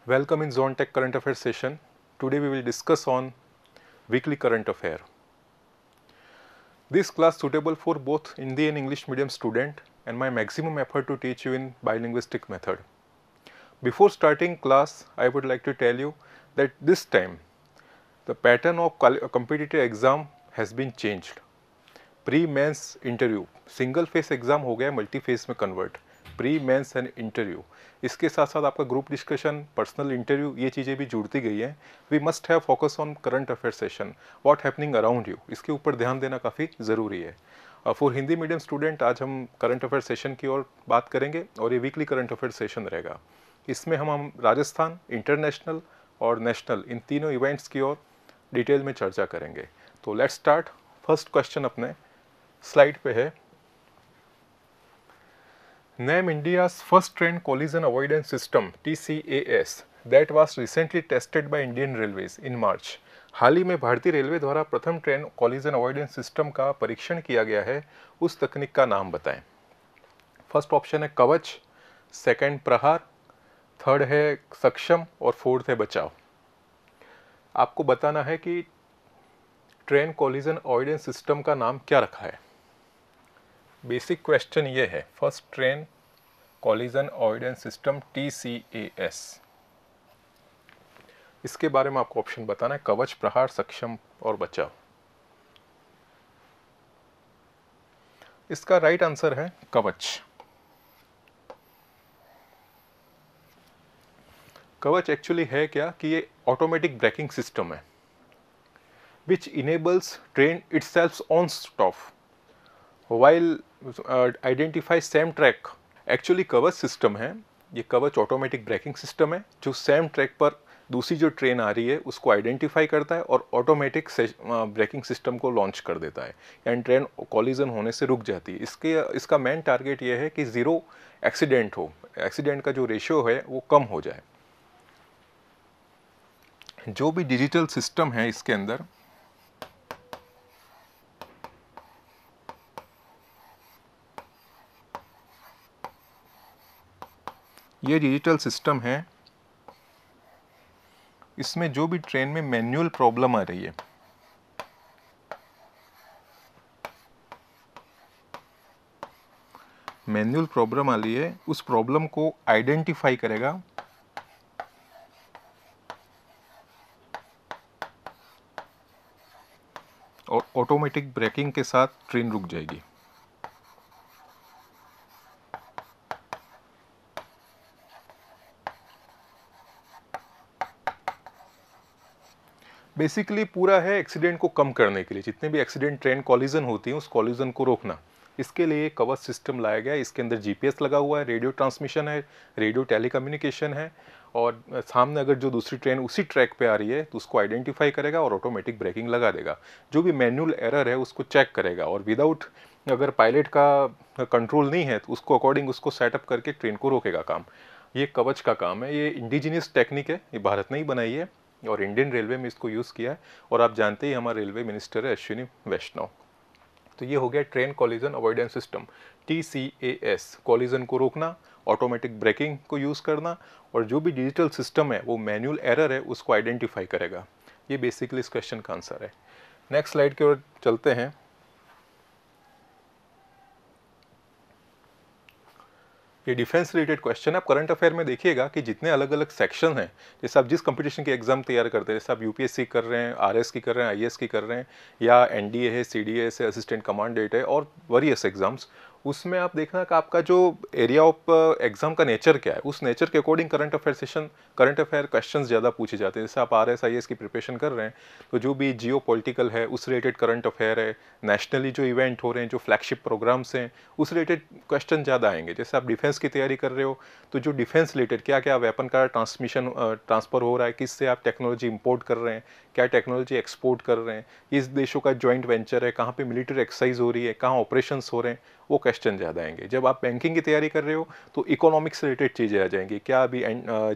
Welcome in Zone Tech Current Affairs session. Today we will discuss on weekly current affair. This class suitable for both Hindi and English medium student and my maximum effort to teach you in bilinguistic method. Before starting class, I would like to tell you that this time the pattern of competitive exam has been changed. Pre mains interview single phase exam हो गया multi phase में convert. Pre mains and interview, इसके साथ साथ आपका group discussion, personal interview, ये चीज़ें भी जुड़ती गई हैं. We must have focus on current affair session, what happening around you, इसके ऊपर ध्यान देना काफ़ी ज़रूरी है. फॉर हिंदी मीडियम स्टूडेंट आज हम करंट अफेयर सेशन की ओर बात करेंगे और ये वीकली करंट अफेयर सेशन रहेगा. इसमें हम राजस्थान, इंटरनेशनल और नेशनल इन तीनों इवेंट्स की ओर डिटेल में चर्चा करेंगे. तो लेट्स स्टार्ट. फर्स्ट क्वेश्चन अपने स्लाइड पे है. Name India's first train collision avoidance system TCAS that was recently tested by Indian railways in March. हाल ही में भारतीय रेलवे द्वारा प्रथम ट्रेन कोलिजन अवॉइडेंस सिस्टम का परीक्षण किया गया है. उस तकनीक का नाम बताएं. फर्स्ट ऑप्शन है कवच, सेकंड प्रहार, थर्ड है सक्षम और फोर्थ है बचाव. आपको बताना है कि ट्रेन कोलिजन अवॉइडेंस सिस्टम का नाम क्या रखा है. बेसिक क्वेश्चन ये है, first train collision avoidance system TCAS, इसके बारे में आपको ऑप्शन बताना है कवच, प्रहार, सक्षम और बचाव. इसका राइट आंसर है कवच. कवच एक्चुअली है क्या कि ये ऑटोमेटिक ब्रेकिंग सिस्टम है विच enables train itself on stop while identify same track. Actually कवच सिस्टम है, ये कवच ऑटोमेटिक ब्रेकिंग सिस्टम है जो सेम ट्रैक पर दूसरी जो ट्रेन आ रही है उसको आइडेंटिफाई करता है और ऑटोमेटिक ब्रेकिंग सिस्टम को लॉन्च कर देता है, यानी ट्रेन कॉलिजन होने से रुक जाती है. इसका मेन टारगेट ये है कि ज़ीरो एक्सीडेंट हो, एक्सीडेंट का जो रेशियो है वो कम हो जाए. जो भी डिजिटल सिस्टम है इसके अंदर, ये डिजिटल सिस्टम है, इसमें जो भी ट्रेन में मैनुअल प्रॉब्लम आ रही है, मैनुअल प्रॉब्लम आ रही है, उस प्रॉब्लम को आइडेंटिफाई करेगा और ऑटोमेटिक ब्रेकिंग के साथ ट्रेन रुक जाएगी. बेसिकली पूरा है एक्सीडेंट को कम करने के लिए, जितने भी एक्सीडेंट ट्रेन कॉलिजन होती हैं उस कॉलिजन को रोकना. इसके लिए कवच सिस्टम लाया गया. इसके अंदर GPS लगा हुआ है, रेडियो ट्रांसमिशन है, रेडियो टेलीकम्युनिकेशन है और सामने अगर जो दूसरी ट्रेन उसी ट्रैक पे आ रही है तो उसको आइडेंटिफाई करेगा और ऑटोमेटिक ब्रेकिंग लगा देगा. जो भी मैनुअल एरर है उसको चेक करेगा और विदाउट, अगर पायलट का कंट्रोल नहीं है तो उसको अकॉर्डिंग उसको सेटअप करके ट्रेन को रोकेगा काम. ये कवच का काम है. ये इंडिजिनियस टेक्निक है, ये भारत ने ही बनाई है और इंडियन रेलवे में इसको यूज़ किया है. और आप जानते ही हमारे रेलवे मिनिस्टर है अश्विनी वैष्णव. तो ये हो गया train collision avoidance system TCAS, collision को रोकना, ऑटोमेटिक ब्रेकिंग को यूज़ करना और जो भी डिजिटल सिस्टम है वो मैनुअल एरर है उसको आइडेंटिफाई करेगा. ये बेसिकली इस क्वेश्चन का आंसर है. नेक्स्ट स्लाइड की ओर चलते हैं. ये डिफेंस रिलेटेड क्वेश्चन है. आप करंट अफेयर में देखिएगा कि जितने अलग अलग सेक्शन हैं, जैसे आप जिस कंपटीशन की एग्जाम तैयार करते हैं, जैसे आप UPSC कर रहे हैं, RS की कर रहे हैं, IAS की कर रहे हैं, या NDA है, CDA है, असिस्टेंट कमांडेंट है और वेरियस एग्जाम्स, उसमें आप देखना कि आपका जो एरिया ऑफ एग्जाम का नेचर क्या है, उस नेचर के अकॉर्डिंग करंट अफेयर क्वेश्चन ज़्यादा पूछे जाते हैं. जैसे आप RS IAS की प्रिपरेशन कर रहे हैं तो जो भी जियो पॉलिटिकल है उस रिलेटेड करंट अफेयर है, नेशनली जो इवेंट हो रहे हैं, जो फ्लैगशिप प्रोग्राम्स हैं, उस रिलेटेड क्वेश्चन ज़्यादा आएंगे. जैसे आप डिफेंस की तैयारी कर रहे हो तो जो डिफेंस रिलेटेड क्या क्या वेपन का ट्रांसफ़र हो रहा है, किससे आप टेक्नोलॉजी इंपोर्ट कर रहे हैं, क्या टेक्नोलॉजी एक्सपोर्ट कर रहे हैं, इस देशों का जॉइंट वेंचर है, कहाँ पे मिलिट्री एक्सरसाइज हो रही है, कहाँ ऑपरेशंस हो रहे हैं, वो क्वेश्चन ज़्यादा आएंगे. जब आप बैंकिंग की तैयारी कर रहे हो तो इकोनॉमिक्स रिलेटेड चीज़ें आ जाएंगी. क्या अभी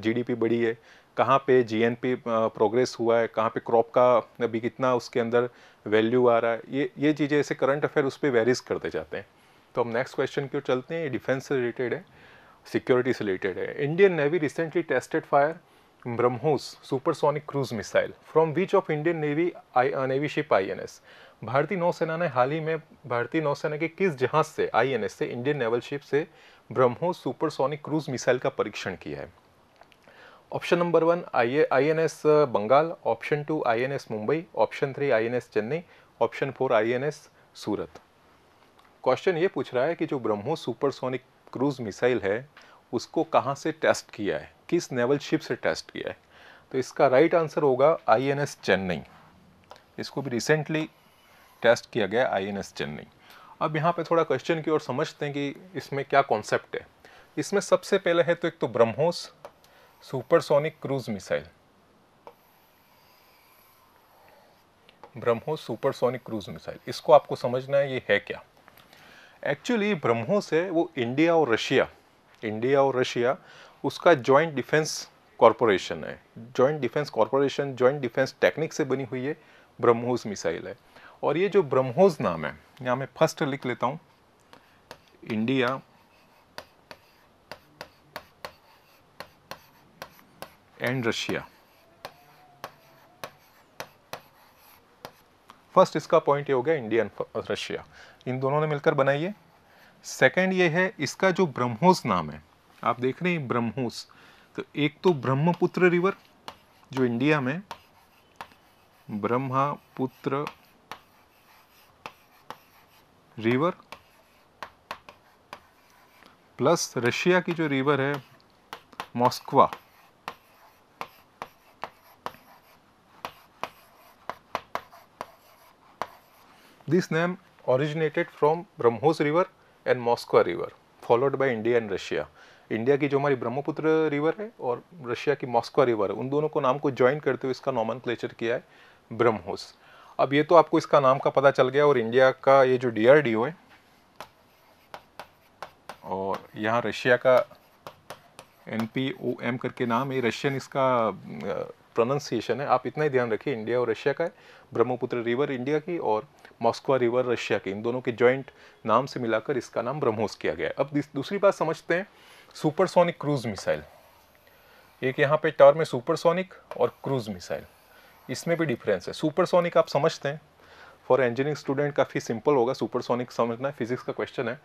GDP बढ़ी है, कहाँ पे GNP प्रोग्रेस हुआ है, कहाँ पे क्रॉप का अभी कितना उसके अंदर वैल्यू आ रहा है, ये चीज़ें ऐसे करंट अफेयर उस पर वेरीज करते जाते हैं. तो हम नेक्स्ट क्वेश्चन की ओर चलते हैं. ये डिफेंस से रिलेटेड है, सिक्योरिटी से रिलेटेड है. Indian navy recently tested fire BrahMos supersonic cruise missile from which of Indian navy ship INS. भारतीय नौसेना ने हाल ही में भारतीय नौसेना के किस जहाज से आईएनएस से इंडियन नेवल शिप से ब्रह्मोस सुपरसोनिक क्रूज मिसाइल का परीक्षण किया है। Option number 1 INS Bengal, option 2 INS Mumbai, option 3 INS Chennai, option 4 INS Surat. Question ये पूछ रहा है कि जो ब्रह्मोस सुपरसोनिक क्रूज मिसाइल है उसको कहाँ से टेस्ट किया है, किस नेवल शिप से टेस्ट किया है। तो इसका राइट आंसर होगा आईएनएस चेन्नई। इसको भी रिसेंटली टेस्ट किया गया आईएनएस चेन्नई। अब यहाँ पे थोड़ा क्वेश्चन की ओर समझते हैं कि इसमें क्या कॉन्सेप्ट है। इसमें सबसे पहले है तो एक तो BrahMos supersonic cruise missile, BrahMos supersonic cruise missile, इसको आपको समझना है ये है क्या। एक्चुअली ब्रह्मोस है वो इंडिया और रशिया उसका जॉइंट डिफेंस कॉरपोरेशन है। Joint defence corporation joint defence technique से बनी हुई है ब्रह्मोस मिसाइल है। और ये जो ब्रह्मोस नाम है, यहाँ मैं फर्स्ट लिख लेता हूँ, इंडिया एंड रशिया। फर्स्ट इसका पॉइंट ये हो गया इंडिया एंड रशिया, इन दोनों ने मिलकर बनाई है। सेकेंड ये है इसका जो ब्रह्मोस नाम है, आप देख रहे हैं ब्रह्मोस, तो एक तो ब्रह्मपुत्र रिवर जो इंडिया में ब्रह्मपुत्र रिवर प्लस रशिया की जो रिवर है Moskva, this name originated from BrahMos river and Moskva river followed by India and Russia. India की जो हमारी ब्रह्मपुत्र रिवर है और रशिया की मॉस्कवा रिवर है, उन दोनों को नाम को ज्वाइन करते हुए इसका नॉमेनक्लेचर किया है ब्रह्मोस। अब ये तो आपको इसका नाम का पता चल गया। और इंडिया का ये जो डीआरडीओ है और यहाँ रशिया का NPOM करके नाम, ये रशियन इसका प्रोनाउंसिएशन है, आप इतना ही ध्यान रखिए। इंडिया और रशिया का है, ब्रह्मपुत्र रिवर इंडिया की और मॉस्कवा रिवर रशिया की, इन दोनों के जॉइंट नाम से मिलाकर इसका नाम ब्रह्मोस किया गया है। अब दूसरी बात समझते हैं, सुपरसोनिक क्रूज मिसाइल। एक यहाँ पे टर्म है सुपरसोनिक और क्रूज मिसाइल, इसमें भी डिफरेंस है। सुपरसोनिक आप समझते हैं, फॉर इंजीनियरिंग स्टूडेंट काफ़ी सिंपल होगा सुपरसोनिक समझना, फिजिक्स का क्वेश्चन है।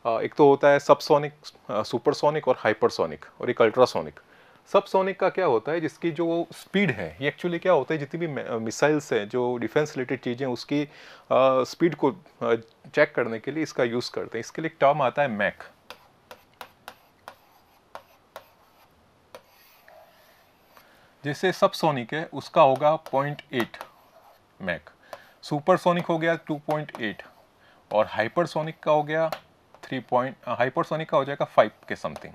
एक तो होता है सबसोनिक, सुपरसोनिक और हाइपरसोनिक, और एक अल्ट्रासोनिक। सबसोनिक का क्या होता है, जिसकी जो स्पीड है, ये एक्चुअली क्या होता है, जितनी भी मिसाइल्स हैं जो डिफेंस रिलेटेड चीज़ें, उसकी स्पीड को चेक करने के लिए इसका यूज़ करते हैं। इसके लिए एक टर्म आता है मैक। जैसे सबसोनिक है उसका होगा 0.8 मैक, सुपरसोनिक हो गया 2.8 और हाइपरसोनिक का हो गया हाइपरसोनिक का हो जाएगा 5 के समथिंग,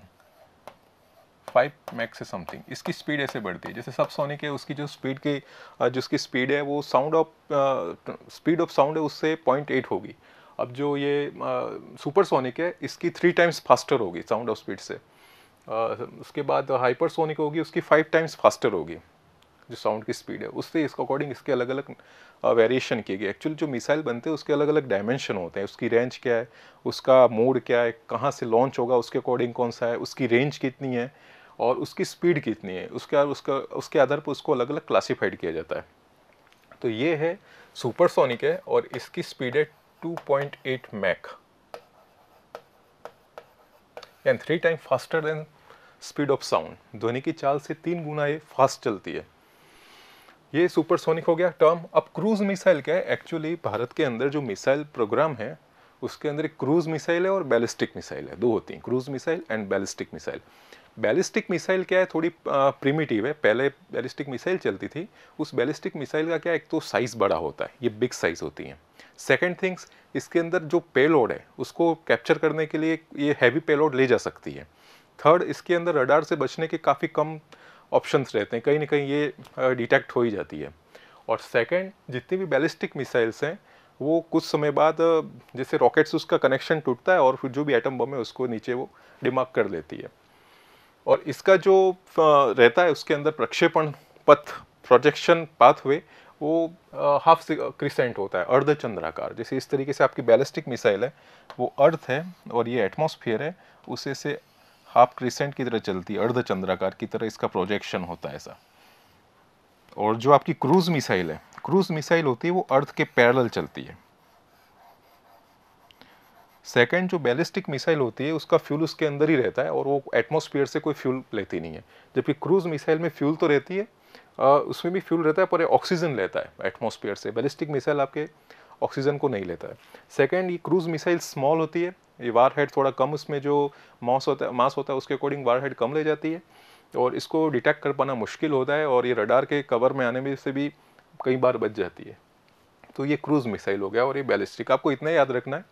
5 मैक से समथिंग। इसकी स्पीड ऐसे बढ़ती है। जैसे सबसोनिक है उसकी जो स्पीड की जिसकी स्पीड है वो स्पीड ऑफ साउंड है उससे 0.8 होगी। अब जो ये सुपरसोनिक है इसकी 3 टाइम्स फास्टर होगी साउंड ऑफ स्पीड से। उसके बाद हाइपरसोनिक होगी, उसकी 5 टाइम्स फास्टर होगी जो साउंड की स्पीड है। उससे इसके अकॉर्डिंग इसके अलग अलग वेरिएशन किए गए। एक्चुअली जो मिसाइल बनते हैं उसके अलग अलग डायमेंशन होते हैं, उसकी रेंज क्या है, उसका मोड क्या है, कहाँ से लॉन्च होगा उसके अकॉर्डिंग कौन सा है, उसकी रेंज कितनी है और उसकी स्पीड कितनी है, उसके आधार पर उसको अलग अलग क्लासीफाइड किया जाता है। तो ये है सुपरसोनिक है और इसकी स्पीड है 2.8 Mach and 3 time faster than speed of sound. ध्वनि की चाल से 3 गुना ये फास्ट चलती है। ये सुपरसोनिक हो गया टर्म। अब क्रूज मिसाइल क्या है, एक्चुअली भारत के अंदर जो मिसाइल प्रोग्राम है उसके अंदर एक क्रूज मिसाइल है और बैलिस्टिक मिसाइल है, दो होती हैं, cruise missile and ballistic missile. Ballistic missile क्या है, थोड़ी प्रिमिटिव है। पहले बैलिस्टिक मिसाइल चलती थी, उस बैलिस्टिक मिसाइल का क्या है, एक तो साइज़ बड़ा होता है, ये बिग साइज़ होती हैं। सेकेंड थिंग्स, इसके अंदर जो पेलोड है उसको कैप्चर करने के लिए ये हैवी पेलोड ले जा सकती है। थर्ड, इसके अंदर रडार से बचने के काफ़ी कम ऑप्शंस रहते हैं, कहीं ना कहीं ये डिटेक्ट हो ही जाती है। और सेकंड, जितनी भी बैलिस्टिक मिसाइल्स हैं वो कुछ समय बाद जैसे रॉकेट्स उसका कनेक्शन टूटता है और फिर जो भी एटम बम है उसको नीचे वो डिमार्क कर लेती है। और इसका जो रहता है उसके अंदर प्रक्षेपण पथ, प्रोजेक्शन पाथवे, वो हाफ क्रिसेंट होता है, अर्धचंद्राकार। जैसे इस तरीके से आपकी बैलिस्टिक मिसाइल है वो अर्थ है और ये एटमॉस्फेयर है, उसे से हाफ क्रिसेंट की तरह चलती है, अर्धचंद्राकार की तरह इसका प्रोजेक्शन होता है ऐसा। और जो आपकी क्रूज मिसाइल है, क्रूज मिसाइल होती है वो अर्थ के पैरेलल चलती है। सेकंड, जो बैलिस्टिक मिसाइल होती है उसका फ्यूल उसके अंदर ही रहता है और वो एटमॉस्फेयर से कोई फ्यूल लेती नहीं है। जबकि क्रूज मिसाइल में फ्यूल तो रहती है, उसमें भी फ्यूल रहता है पर ऑक्सीजन लेता है एटमॉस्फेयर से। बैलिस्टिक मिसाइल आपके ऑक्सीजन को नहीं लेता है। सेकंड, ये क्रूज मिसाइल स्मॉल होती है, ये वार हेड थोड़ा कम, उसमें जो मास होता है उसके अकॉर्डिंग वार हेड कम ले जाती है और इसको डिटेक्ट कर पाना मुश्किल होता है और ये रडार के कवर में आने में से भी कई बार बच जाती है। तो ये क्रूज मिसाइल हो गया। और ये बैलिस्टिक, आपको इतना याद रखना है,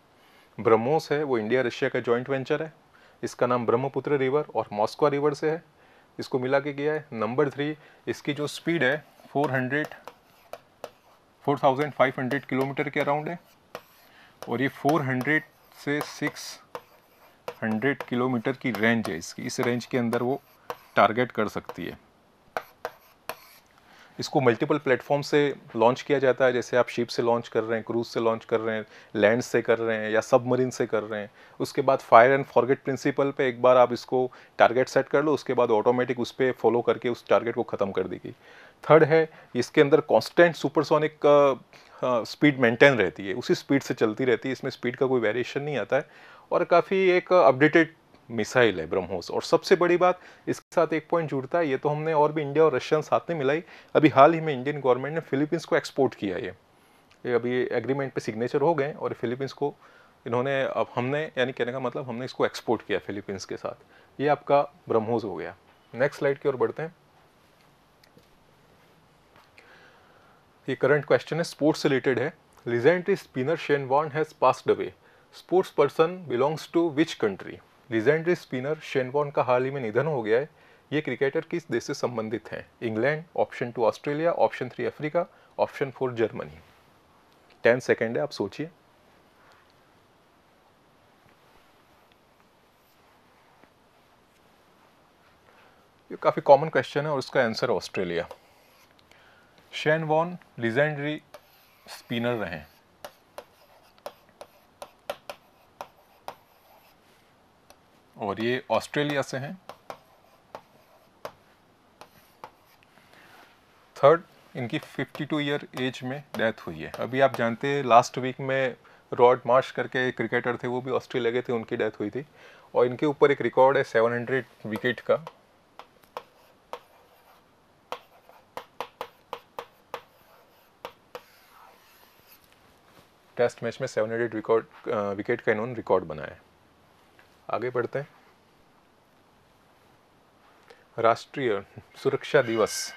ब्रह्मोस है वो इंडिया रशिया का जॉइंट वेंचर है। इसका नाम ब्रह्मपुत्र रिवर और मॉस्को रिवर से है, इसको मिला के किया है। नंबर 3, इसकी जो स्पीड है 4,500 किलोमीटर के अराउंड है और ये 400 से 600 किलोमीटर की रेंज है इसकी। इस रेंज के अंदर वो टारगेट कर सकती है। इसको मल्टीपल प्लेटफॉर्म से लॉन्च किया जाता है, जैसे आप शिप से लॉन्च कर रहे हैं, क्रूज से लॉन्च कर रहे हैं, लैंड से कर रहे हैं या सबमरीन से कर रहे हैं। उसके बाद फायर एंड फॉरगेट प्रिंसिपल पे एक बार आप इसको टारगेट सेट कर लो, उसके बाद ऑटोमेटिक उस पर फॉलो करके उस टारगेट को ख़त्म कर देगी। थर्ड है, इसके अंदर कॉन्स्टेंट सुपरसोनिक स्पीड मेंटेन रहती है, उसी स्पीड से चलती रहती है, इसमें स्पीड का कोई वेरिएशन नहीं आता है और काफ़ी एक अपडेटेड मिसाइल है ब्रह्मोस। और सबसे बड़ी बात, इसके साथ एक पॉइंट जुड़ता है, ये तो हमने और भी इंडिया और रशिया साथ में मिलाई, अभी हाल ही में इंडियन गवर्नमेंट ने फिलीपींस को एक्सपोर्ट किया ये अभी एग्रीमेंट पे सिग्नेचर हो गए और फिलीपींस को इन्होंने, अब हमने, यानी कहने का मतलब हमने इसको एक्सपोर्ट किया फिलीपींस के साथ। ये आपका ब्रह्मोस हो गया। नेक्स्ट स्लाइड की ओर बढ़ते हैं। ये करंट क्वेश्चन है, स्पोर्ट्स से रिलेटेड है। Legendary spinner Shane Warne has passed away. Sports person belongs to which country. Legendary spinner Shane Warne का हाल ही में निधन हो गया है। ये क्रिकेटर किस देश से संबंधित हैं? England, option 2 Australia, option 3 Africa, option 4 Germany. 10 second है, आप सोचिए। ये काफ़ी कॉमन क्वेश्चन है और उसका answer Australia. Shane Warne legendary spinner रहे। और ये ऑस्ट्रेलिया से हैं। थर्ड, इनकी 52 ईयर एज में डेथ हुई है। अभी आप जानते हैं लास्ट वीक में रॉड मार्श करके एक क्रिकेटर थे, वो भी ऑस्ट्रेलिया के थे, उनकी डेथ हुई थी। और इनके ऊपर एक रिकॉर्ड है 700 विकेट का। टेस्ट मैच में 700 विकेट का इन्होंने रिकॉर्ड बनाया है। आगे बढ़ते हैं। राष्ट्रीय सुरक्षा दिवस,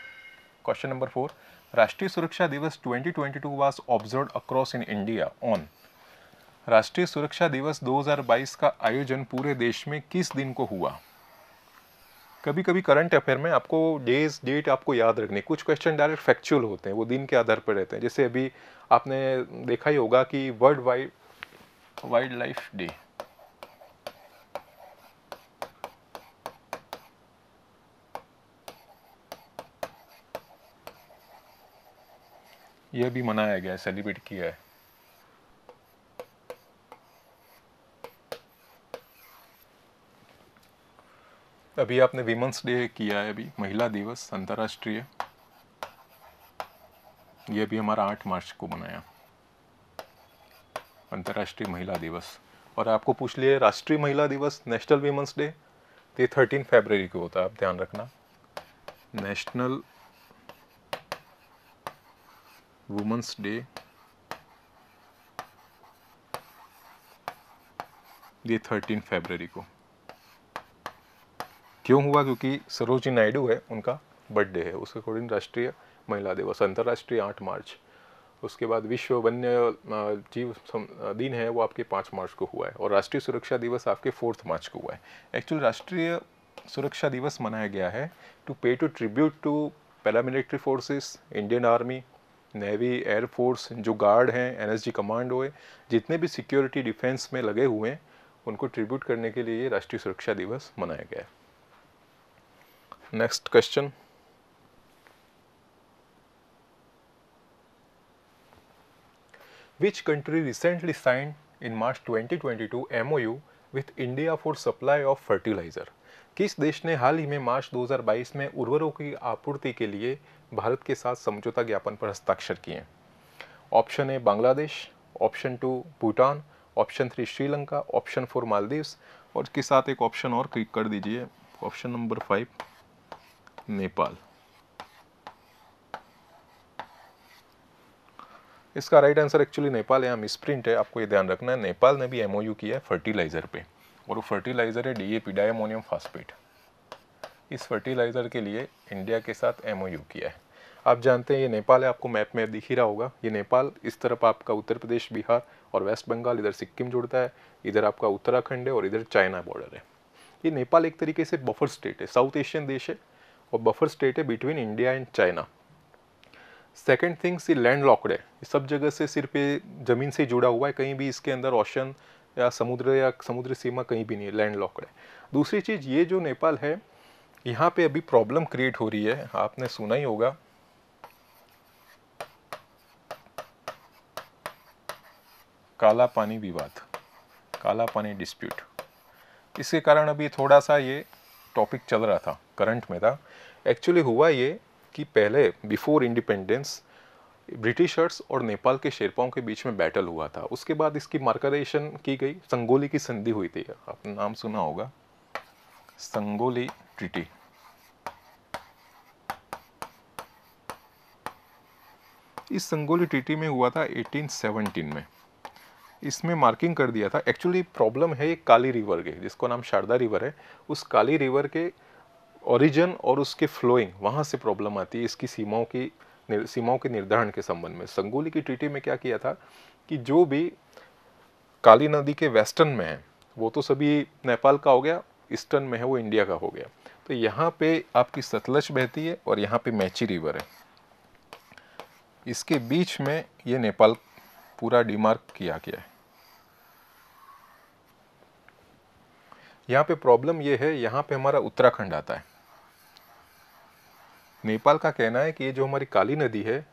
क्वेश्चन नंबर 4। राष्ट्रीय सुरक्षा दिवस 2022 was observed across in India on. राष्ट्रीय सुरक्षा दिवस 2022 का आयोजन पूरे देश में किस दिन को हुआ? कभी कभी करंट अफेयर में आपको डेज डेट आपको याद रखने, कुछ क्वेश्चन डायरेक्ट फैक्चुअल होते हैं, वो दिन के आधार पर रहते हैं। जैसे अभी आपने देखा ही होगा कि वर्ल्ड वाइल्ड लाइफ डे, यह भी मनाया गया है, सेलिब्रेट किया है। अभी आपने विमेंस डे किया है, अभी महिला दिवस अंतर्राष्ट्रीय, यह भी हमारा 8 मार्च को मनाया, अंतर्राष्ट्रीय महिला दिवस। और आपको पूछ लिए राष्ट्रीय महिला दिवस, नेशनल विमेंस डे, ये 13 फरवरी को होता है, आप ध्यान रखना। नेशनल वुमेंस डे ये 13 फरवरी को क्यों हुआ? क्योंकि सरोजिनी नायडू है, उनका बर्थडे है, उसके अकॉर्डिंग राष्ट्रीय महिला दिवस। अंतर्राष्ट्रीय 8 मार्च। उसके बाद विश्व वन्य जीव दिन है, वो आपके 5 मार्च को हुआ है। और राष्ट्रीय सुरक्षा दिवस आपके 4 मार्च को हुआ है। एक्चुअली राष्ट्रीय सुरक्षा दिवस मनाया गया है to pay to tribute to paramilitary forces, Indian army, navy, air force, जो गार्ड हैं, एनएसजी कमांडो है, जितने भी सिक्योरिटी डिफेंस में लगे हुए हैं, उनको ट्रिब्यूट करने के लिए राष्ट्रीय सुरक्षा दिवस मनाया गया है। Next question. Which country recently signed in March 2022 MOU with India for supply of fertilizer? किस देश ने हाल ही में मार्च 2022 में उर्वरकों की आपूर्ति के लिए भारत के साथ समझौता ज्ञापन पर हस्ताक्षर किए? Option A Bangladesh, option 2 Bhutan, option 3 Sri Lanka, option 4 Maldives और इसके साथ एक ऑप्शन और क्लिक कर दीजिए, ऑप्शन नंबर 5 नेपाल। इसका राइट आंसर एक्चुअली नेपाल, यहाँ मिसप्रिंट है, आपको ये ध्यान रखना है। नेपाल ने भी एमओयू किया है फर्टिलाइजर पे, और वो फर्टिलाइजर है डीएपी, डायमोनियम फास्फेट। इस फर्टिलाइजर के लिए इंडिया के साथ एमओयू किया है। आप जानते हैं ये नेपाल है, आपको मैप में दिख ही रहा होगा। ये नेपाल, इस तरफ आपका उत्तर प्रदेश, बिहार और वेस्ट बंगाल, इधर सिक्किम जुड़ता है, इधर आपका उत्तराखंड है और इधर चाइना बॉर्डर है। ये नेपाल एक तरीके से बफर स्टेट है, साउथ एशियन देश है और बफर स्टेट है between India and China. Second things, ये लैंड लॉक्ड है, सब जगह से सिर्फ ये ज़मीन से जुड़ा हुआ है, कहीं भी इसके अंदर ओशन या समुद्र सीमा कहीं भी नहीं है, लैंड लॉक्ड है। दूसरी चीज़, ये जो नेपाल है, यहाँ पे अभी प्रॉब्लम क्रिएट हो रही है, आपने सुना ही होगा, काला पानी विवाद, काला पानी डिस्प्यूट। इसके कारण अभी थोड़ा सा ये टॉपिक चल रहा था, करंट में था। एक्चुअली हुआ ये कि पहले बिफोर इंडिपेंडेंस ब्रिटिशर्स और नेपाल के शेरपाओं के बीच में बैटल हुआ था। उसके बाद इसकी मार्करेशन की गई, संगोली की संधि हुई थी, आपने नाम सुना होगा, संगोली ट्रीटी। इस संगोली ट्रीटी में हुआ था 1817 में। इसमें मार्किंग कर दिया था। एक्चुअली प्रॉब्लम है एक काली रिवर के, जिसको नाम शारदा रिवर है, उस काली रिवर के ओरिजिन और उसके फ्लोइंग, वहाँ से प्रॉब्लम आती है इसकी सीमाओं के निर्धारण के संबंध में। संगोली की ट्रीटी में क्या किया था कि जो भी काली नदी के वेस्टर्न में है वो तो सभी नेपाल का हो गया, ईस्टर्न में है वो इंडिया का हो गया। तो यहाँ पे आपकी सतलज बहती है और यहाँ पे मैची रिवर है, इसके बीच में ये नेपाल पूरा डिमार्क किया गया है। यहाँ पे प्रॉब्लम ये है, यहाँ पे हमारा उत्तराखंड आता है। नेपाल का कहना है कि ये जो हमारी काली नदी है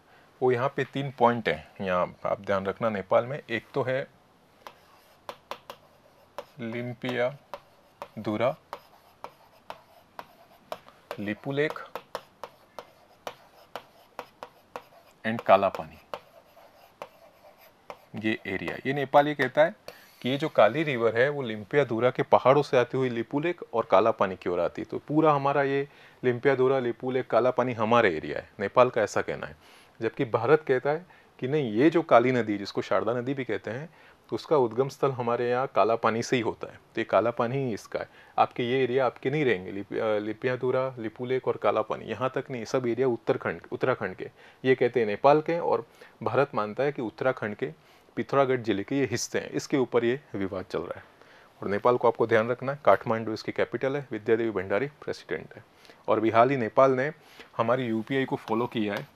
वो यहाँ पे 3 पॉइंट हैं, यहाँ आप ध्यान रखना नेपाल में। एक तो है लिम्पिया धुरा, लिपुलेख एंड काला पानी, ये एरिया। ये नेपाल ये कहता है कि ये जो काली रिवर है वो लिम्पियाधुरा के पहाड़ों से आती हुई लिपुलेख और काला पानी की ओर आती है। तो पूरा हमारा ये लिम्पियाधुरा, लिपुलेख, काला पानी हमारे एरिया है, नेपाल का ऐसा कहना है। जबकि भारत कहता है कि नहीं, ये जो काली नदी, जिसको शारदा नदी भी कहते हैं, तो उसका उद्गम स्थल हमारे यहाँ काला पानी से ही होता है, तो ये काला पानी ही इसका है। आपके ये एरिया आपके नहीं रहेंगे, लिपियाधुरा, लिपुलेख और काला पानी, यहाँ तक नहीं, सब एरिया उत्तराखंड के ये कहते हैं नेपाल के, और भारत मानता है कि उत्तराखंड के पिथौरागढ़ जिले के ये हिस्से हैं। इसके ऊपर ये विवाद चल रहा है। और नेपाल को आपको ध्यान रखना है, काठमांडू इसकी कैपिटल है, विद्यादेवी भंडारी प्रेसिडेंट है। और अभी हाल ही नेपाल ने हमारी यूपीआई को फॉलो किया है,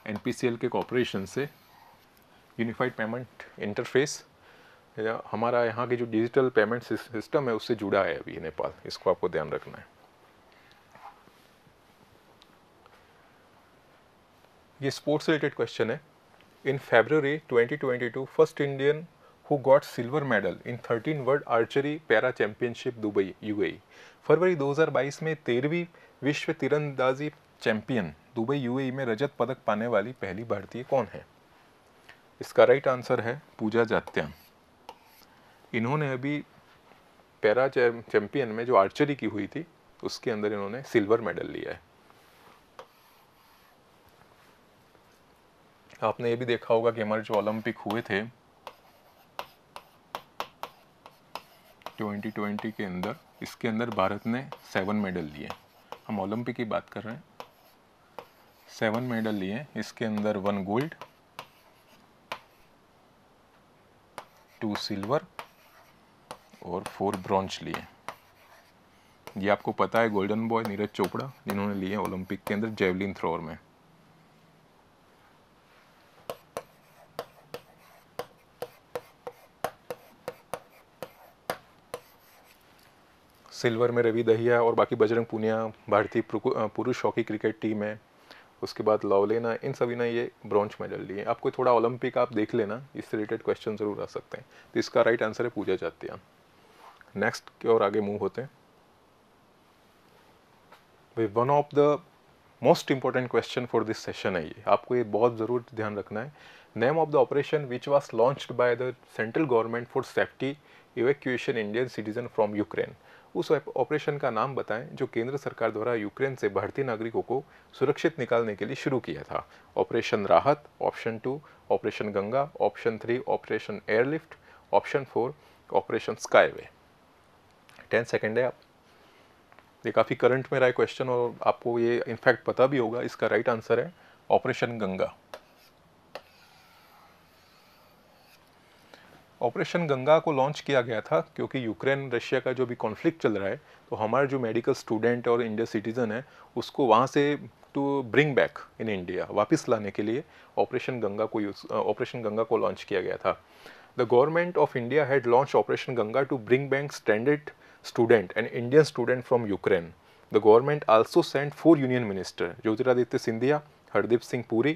एनपीसीएल के कॉपरेशन से, यूनिफाइड पेमेंट इंटरफेस, हमारा यहाँ की जो डिजिटल पेमेंट सिस्टम है उससे जुड़ा है अभी नेपाल, इसको आपको ध्यान रखना है। ये स्पोर्ट्स रिलेटेड क्वेश्चन है। In February 2022, first Indian who got silver medal in 13 World Archery Para Championship Dubai UAE. फरवरी 2022 में 13वीं विश्व तीरंदाजी चैंपियन दुबई यूएई में रजत पदक पाने वाली पहली भारतीय कौन है? इसका राइट आंसर है पूजा जात्यान। इन्होंने अभी पैरा चैंपियन में जो आर्चरी की हुई थी उसके अंदर इन्होंने सिल्वर मेडल लिया है। आपने ये भी देखा होगा कि हमारे जो ओलंपिक हुए थे 2020 के अंदर, इसके अंदर भारत ने 7 मेडल लिए। हम ओलंपिक की बात कर रहे हैं, 7 मेडल लिए। इसके अंदर 1 गोल्ड, 2 सिल्वर और 4 ब्रॉन्ज लिए। ये आपको पता है गोल्डन बॉय नीरज चोपड़ा, जिन्होंने लिए ओलंपिक के अंदर जेवलिन थ्रोअर में। सिल्वर में रवि दहिया और बाकी बजरंग पूनिया भारतीय पुरुष हॉकी क्रिकेट टीम है। उसके बाद लवलेना, इन सभी ने ये ब्रॉन्ज मेडल लिए। आपको थोड़ा ओलंपिक आप देख लेना, इससे रिलेटेड क्वेश्चन जरूर आ सकते हैं। तो इसका राइट आंसर है पूजा जात्यान। नेक्स्ट की ओर आगे मूव होते हैं। One of the most important question for this session है ये, आपको ये बहुत ज़रूर ध्यान रखना है। Name of the operation which was launched by the central government for safety evacuation Indian citizen from Ukraine. उस ऑपरेशन का नाम बताएं जो केंद्र सरकार द्वारा यूक्रेन से भारतीय नागरिकों को सुरक्षित निकालने के लिए शुरू किया था। ऑपरेशन राहत, option 2 operation Ganga, option 3 operation airlift, option 4 operation skyway. 10 second है आप, ये काफ़ी करंट में रहा है क्वेश्चन और आपको ये इनफैक्ट पता भी होगा। इसका राइट आंसर है ऑपरेशन गंगा। ऑपरेशन गंगा को लॉन्च किया गया था क्योंकि यूक्रेन रशिया का जो भी कॉन्फ्लिक्ट चल रहा है, तो हमारे जो मेडिकल स्टूडेंट और इंडिया सिटीजन है उसको वहाँ से to bring back in India, वापस लाने के लिए ऑपरेशन गंगा को लॉन्च किया गया था। The government of India had launch operation Ganga to bring back stranded student and Indian student from Ukraine. The government also sent 4 union minister, Jyotiraditya Scindia, Hardeep Singh Puri,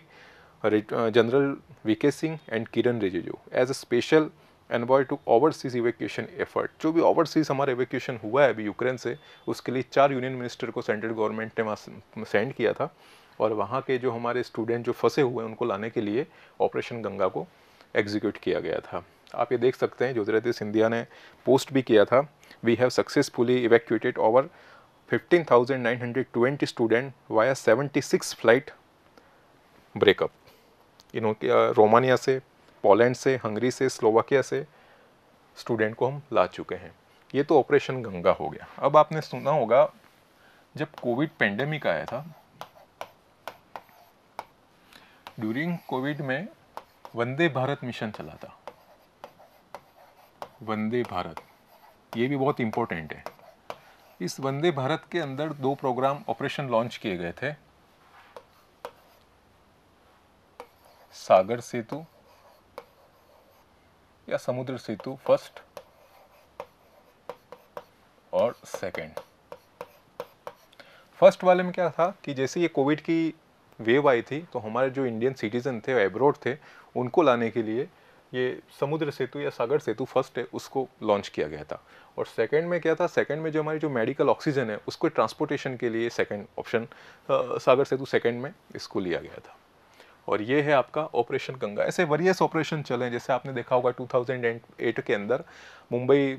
General VK Singh and Kiran Rijiju as a special envoy to overseas evacuation effort. जो भी overseas हमारा evacuation हुआ है अभी Ukraine से, उसके लिए 4 union minister को सेंट्रल गवर्नमेंट ने वहाँ सेंड किया था और वहाँ के जो हमारे स्टूडेंट जो फंसे हुए हैं उनको लाने के लिए ऑपरेशन गंगा को एग्जीक्यूट किया गया था। आप ये देख सकते हैं ज्योतिरादित्य सिंधिया ने पोस्ट भी किया था, we have successfully evacuated over 15,920 student via 76 flight breakup. इन्होंने रोमानिया से, पोलैंड से, हंगरी से, स्लोवाकिया से स्टूडेंट को हम ला चुके हैं। ये तो ऑपरेशन गंगा हो गया। अब आपने सुना होगा जब कोविड पेंडेमिक आया था, ड्यूरिंग कोविड में वंदे भारत मिशन चला था। वंदे भारत, ये भी बहुत इंपॉर्टेंट है। इस वंदे भारत के अंदर 2 प्रोग्राम ऑपरेशन लॉन्च किए गए थे, सागर सेतु या समुद्र सेतु फर्स्ट और सेकंड। फर्स्ट वाले में क्या था कि जैसे ये कोविड की वेव आई थी तो हमारे जो इंडियन सिटीजन थे एब्रॉड थे उनको लाने के लिए ये समुद्र सेतु या सागर सेतु फर्स्ट है उसको लॉन्च किया गया था। और सेकंड में क्या था, सेकंड में जो हमारी जो मेडिकल ऑक्सीजन है उसको ट्रांसपोर्टेशन के लिए सेकंड ऑप्शन सागर सेतु सेकंड में इसको लिया गया था। और ये है आपका ऑपरेशन गंगा। ऐसे वेरियस ऑपरेशन चले, जैसे आपने देखा होगा 2008 के अंदर मुंबई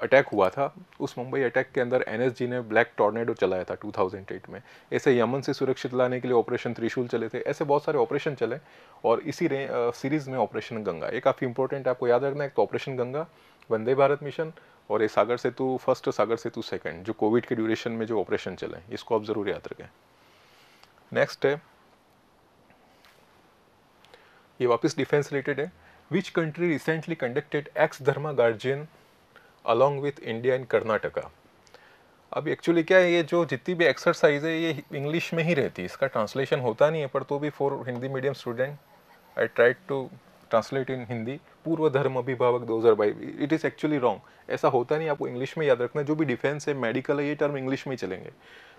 अटैक हुआ था, उस मुंबई अटैक के अंदर एनएसजी ने ब्लैक टॉर्नेडो चलाया था 2008 में। ऐसे यमन से सुरक्षित लाने के लिए ऑपरेशन त्रिशूल चले थे। ऐसे बहुत सारे ऑपरेशन चले और इसी सीरीज़ में ऑपरेशन गंगा ये काफ़ी इंपॉर्टेंट है, आपको याद रखना है। तो ऑपरेशन गंगा, वंदे भारत मिशन और ये सागर सेतु फर्स्ट, सागर सेतु सेकंड, जो कोविड के ड्यूरेशन में जो ऑपरेशन चले, इसको आप ज़रूर याद रखें। नेक्स्ट है, ये वापस डिफेंस रिलेटेड है। Which country recently conducted x Dharma guardian along with India in Karnataka. अब एक्चुअली क्या है, ये जो जितनी भी एक्सरसाइज है ये इंग्लिश में ही रहती है, इसका ट्रांसलेशन होता नहीं है, पर तो भी for Hindi medium student I tried to translate in Hindi. पूर्व धर्म अभिभावक 2022, इट इज़ एक्चुअली रॉन्ग, ऐसा होता नहीं, आपको इंग्लिश में याद रखना है। जो भी डिफेंस है, मेडिकल है, ये टर्म इंग्लिश में ही चलेंगे।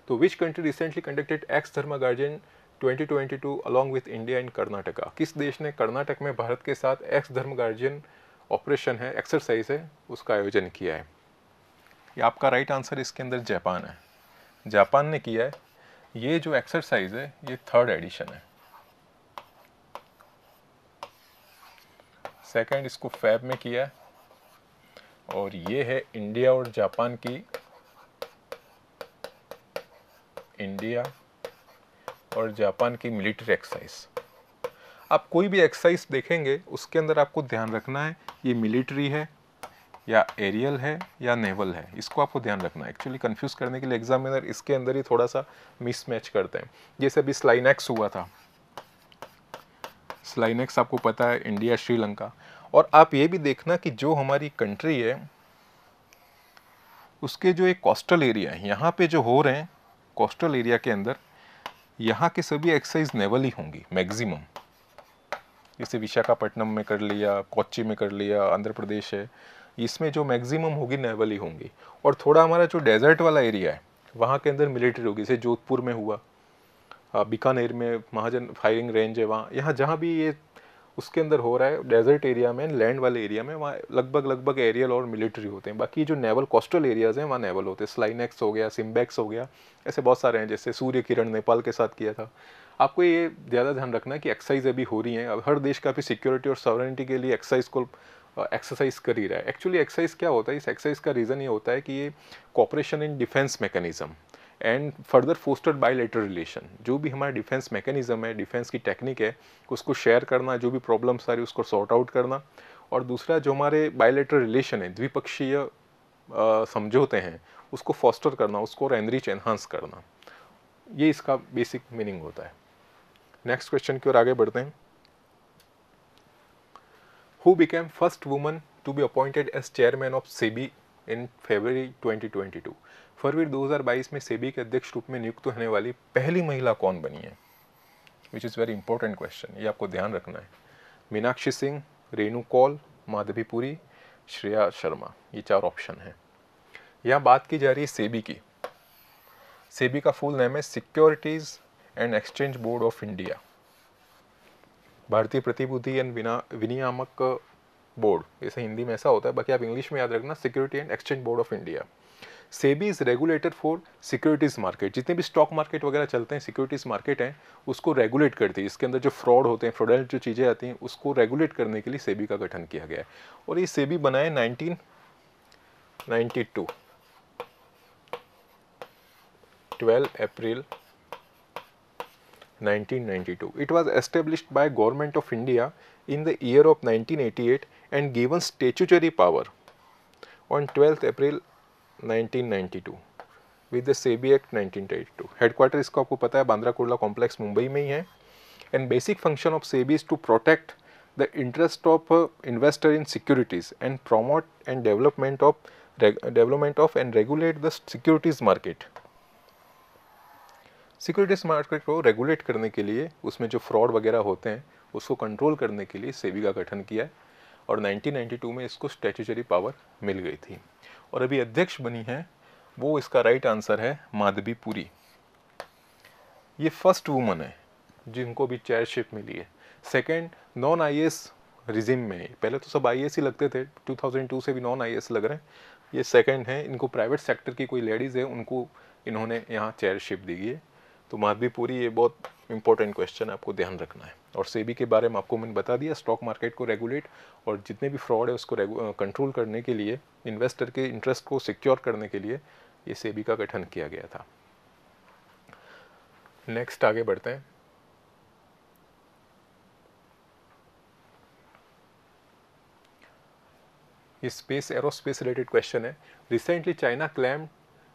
तो which country recently conducted x Dharma guardian 2022 along with India in Karnataka. किस देश ने कर्नाटक में भारत के साथ एक्स धर्म गार्जियन ऑपरेशन है, एक्सरसाइज है, उसका आयोजन किया है। ये आपका राइट आंसर इसके अंदर जापान है, जापान ने किया है। ये जो एक्सरसाइज है ये 3rd एडिशन है। सेकंड इसको फैब में किया है और ये है इंडिया और जापान की, इंडिया और जापान की मिलिट्री एक्सरसाइज। आप कोई भी एक्सरसाइज देखेंगे उसके अंदर आपको ध्यान रखना है ये मिलिट्री है या एरियल है या नेवल है, इसको आपको ध्यान रखना है। एक्चुअली कंफ्यूज करने के लिए एग्जामिनर इसके अंदर ही थोड़ा सा मिसमैच करते हैं। जैसे अभी स्लाइनेक्स हुआ था, स्लाइनेक्स आपको पता है इंडिया श्रीलंका। और आप ये भी देखना कि जो हमारी कंट्री है उसके जो एक कोस्टल एरिया है, यहाँ पे जो हो रहे हैं कोस्टल एरिया के अंदर, यहाँ के सभी एक्सरसाइज नेवल ही होंगी मैक्सिमम। जैसे विशाखापट्टनम में कर लिया, कोच्चि में कर लिया, आंध्र प्रदेश है, इसमें जो मैक्सिमम होगी नेवल ही होंगी। और थोड़ा हमारा जो डेजर्ट वाला एरिया है वहाँ के अंदर मिलिट्री होगी, जैसे जोधपुर में हुआ, बीकानेर में महाजन फायरिंग रेंज है वहाँ, यहाँ जहाँ भी ये उसके अंदर हो रहा है डेजर्ट एरिया में, लैंड वाले एरिया में, वहाँ लगभग एरियल और मिलिट्री होते हैं। बाकी जो नेवल कोस्टल एरियाज़ हैं वहाँ नेवल होते हैं। स्लाइनेक्स हो गया, सिम्बैक्स हो गया, ऐसे बहुत सारे हैं, जैसे सूर्य किरण नेपाल के साथ किया था। आपको ये ज़्यादा ध्यान रखना है कि एक्सरसाइज अभी हो रही हैं। अब हर देश का भी सिक्योरिटी और सॉवरेनिटी के लिए एक्सरसाइज कर ही रहा है। एक्चुअली एक्सरसाइज क्या होता है, इस एक्सरसाइज का रीज़न ये होता है कि ये cooperation in defence mechanism and further fostered bilateral relation. जो भी हमारा डिफेंस मैकेनिज्म है, डिफेंस की टेक्निक है, उसको शेयर करना, जो भी प्रॉब्लम्स आ रही उसको सॉर्ट आउट करना, और दूसरा जो हमारे बायलैटरल रिलेशन है, द्विपक्षीय समझौते हैं, उसको फॉस्टर करना, उसको और एनरिच एनहांस करना, ये इसका बेसिक मीनिंग होता है। नेक्स्ट क्वेश्चन की ओर आगे बढ़ते हैं। Who became first woman to be appointed as chairman of SEBI in February 2022? फरवरी 2022 में सेबी के अध्यक्ष रूप में नियुक्त होने वाली पहली महिला कौन बनी है? Which is very important question, ये आपको ध्यान रखना है। मीनाक्षी सिंह, रेणु कौल, माधवी पुरी, श्रेया शर्मा, ये 4 ऑप्शन हैं। यहाँ बात की जा रही है सेबी की। सेबी का फुल नेम है securities and exchange board of India, भारतीय प्रतिभूति एंड विनियामक बोर्ड, जैसे हिंदी में ऐसा होता है, बाकी आप इंग्लिश में याद रखना, security and exchange board of India. SEBI is regulator for securities market. जितने भी स्टॉक मार्केट वगैरह चलते हैं, सिक्योरिटीज मार्केट हैं, उसको रेगुलेट करती है। इसके अंदर जो फ्रॉड होते हैं, फ्रॉडेंट जो चीज़ें आती हैं, उसको रेगुलेट करने के लिए सेबी का गठन किया गया है। और ये सेबी बना है 1992, 12 अप्रैल 1992. It was established by Government of India in the year of 1988 and given statutory power on 12th April 1992 with the SEBI Act 1982. Headquarter इसका आपको पता है बांद्रा कुर्ला कॉम्प्लेक्स मुंबई में ही है। And basic function of SEBI is to protect the interest of investor in securities and promote and development of and regulate the securities market. Securities market को regulate करने के लिए, उसमें जो फ्रॉड वगैरह होते हैं उसको कंट्रोल करने के लिए सेबी का गठन किया है, और 1992 में इसको स्टैट्यूटरी पावर मिल गई थी। और अभी अध्यक्ष बनी है, वो इसका राइट आंसर है माधवी पुरी। ये फर्स्ट वुमन है जिनको भी चेयरशिप मिली है। सेकेंड, नॉन आईएएस रिजिम में, पहले तो सब आईएएस ही लगते थे, 2002 से भी नॉन आईएएस लग रहे हैं। ये सेकेंड है, इनको प्राइवेट सेक्टर की कोई लेडीज़ है, उनको इन्होंने यहाँ चेयरशिप दी है। तो माधवी पुरी, ये बहुत इंपॉर्टेंट क्वेश्चन है, आपको ध्यान रखना है। और सेबी के बारे में आपको मैंने बता दिया, स्टॉक मार्केट को रेगुलेट और जितने भी फ्रॉड है उसको कंट्रोल करने के लिए, इन्वेस्टर के इंटरेस्ट को सिक्योर करने के लिए ये सेबी का गठन किया गया था। नेक्स्ट आगे बढ़ते हैं। ये स्पेस एरोस्पेस रिलेटेड क्वेश्चन है। Recently China claimed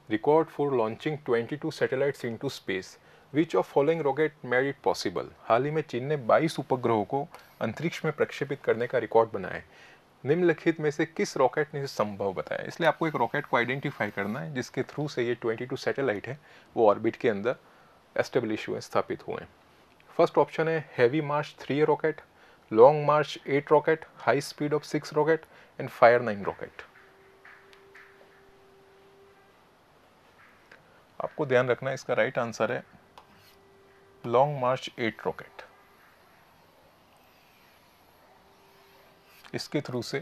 record for launching 22 satellites into space, which of following rocket made it possible. हाल ही में चीन ने 22 उपग्रहों को अंतरिक्ष में प्रक्षेपित करने का रिकॉर्ड बनाया है। निम्नलिखित में से किस रॉकेट ने इसे संभव बताया? इसलिए आपको एक रॉकेट को आइडेंटिफाई करना है जिसके थ्रू से ये 22 सैटेलाइट है वो ऑर्बिट के अंदर एस्टेब्लिश हुए, स्थापित हुए। फर्स्ट ऑप्शन है heavy March 3 rocket, long March 8 rocket, high speed of 6 rocket and fire 9 rocket. आपको ध्यान रखना है, इसका राइट आंसर है लॉन्ग मार्च 8 रॉकेट। इसके थ्रू से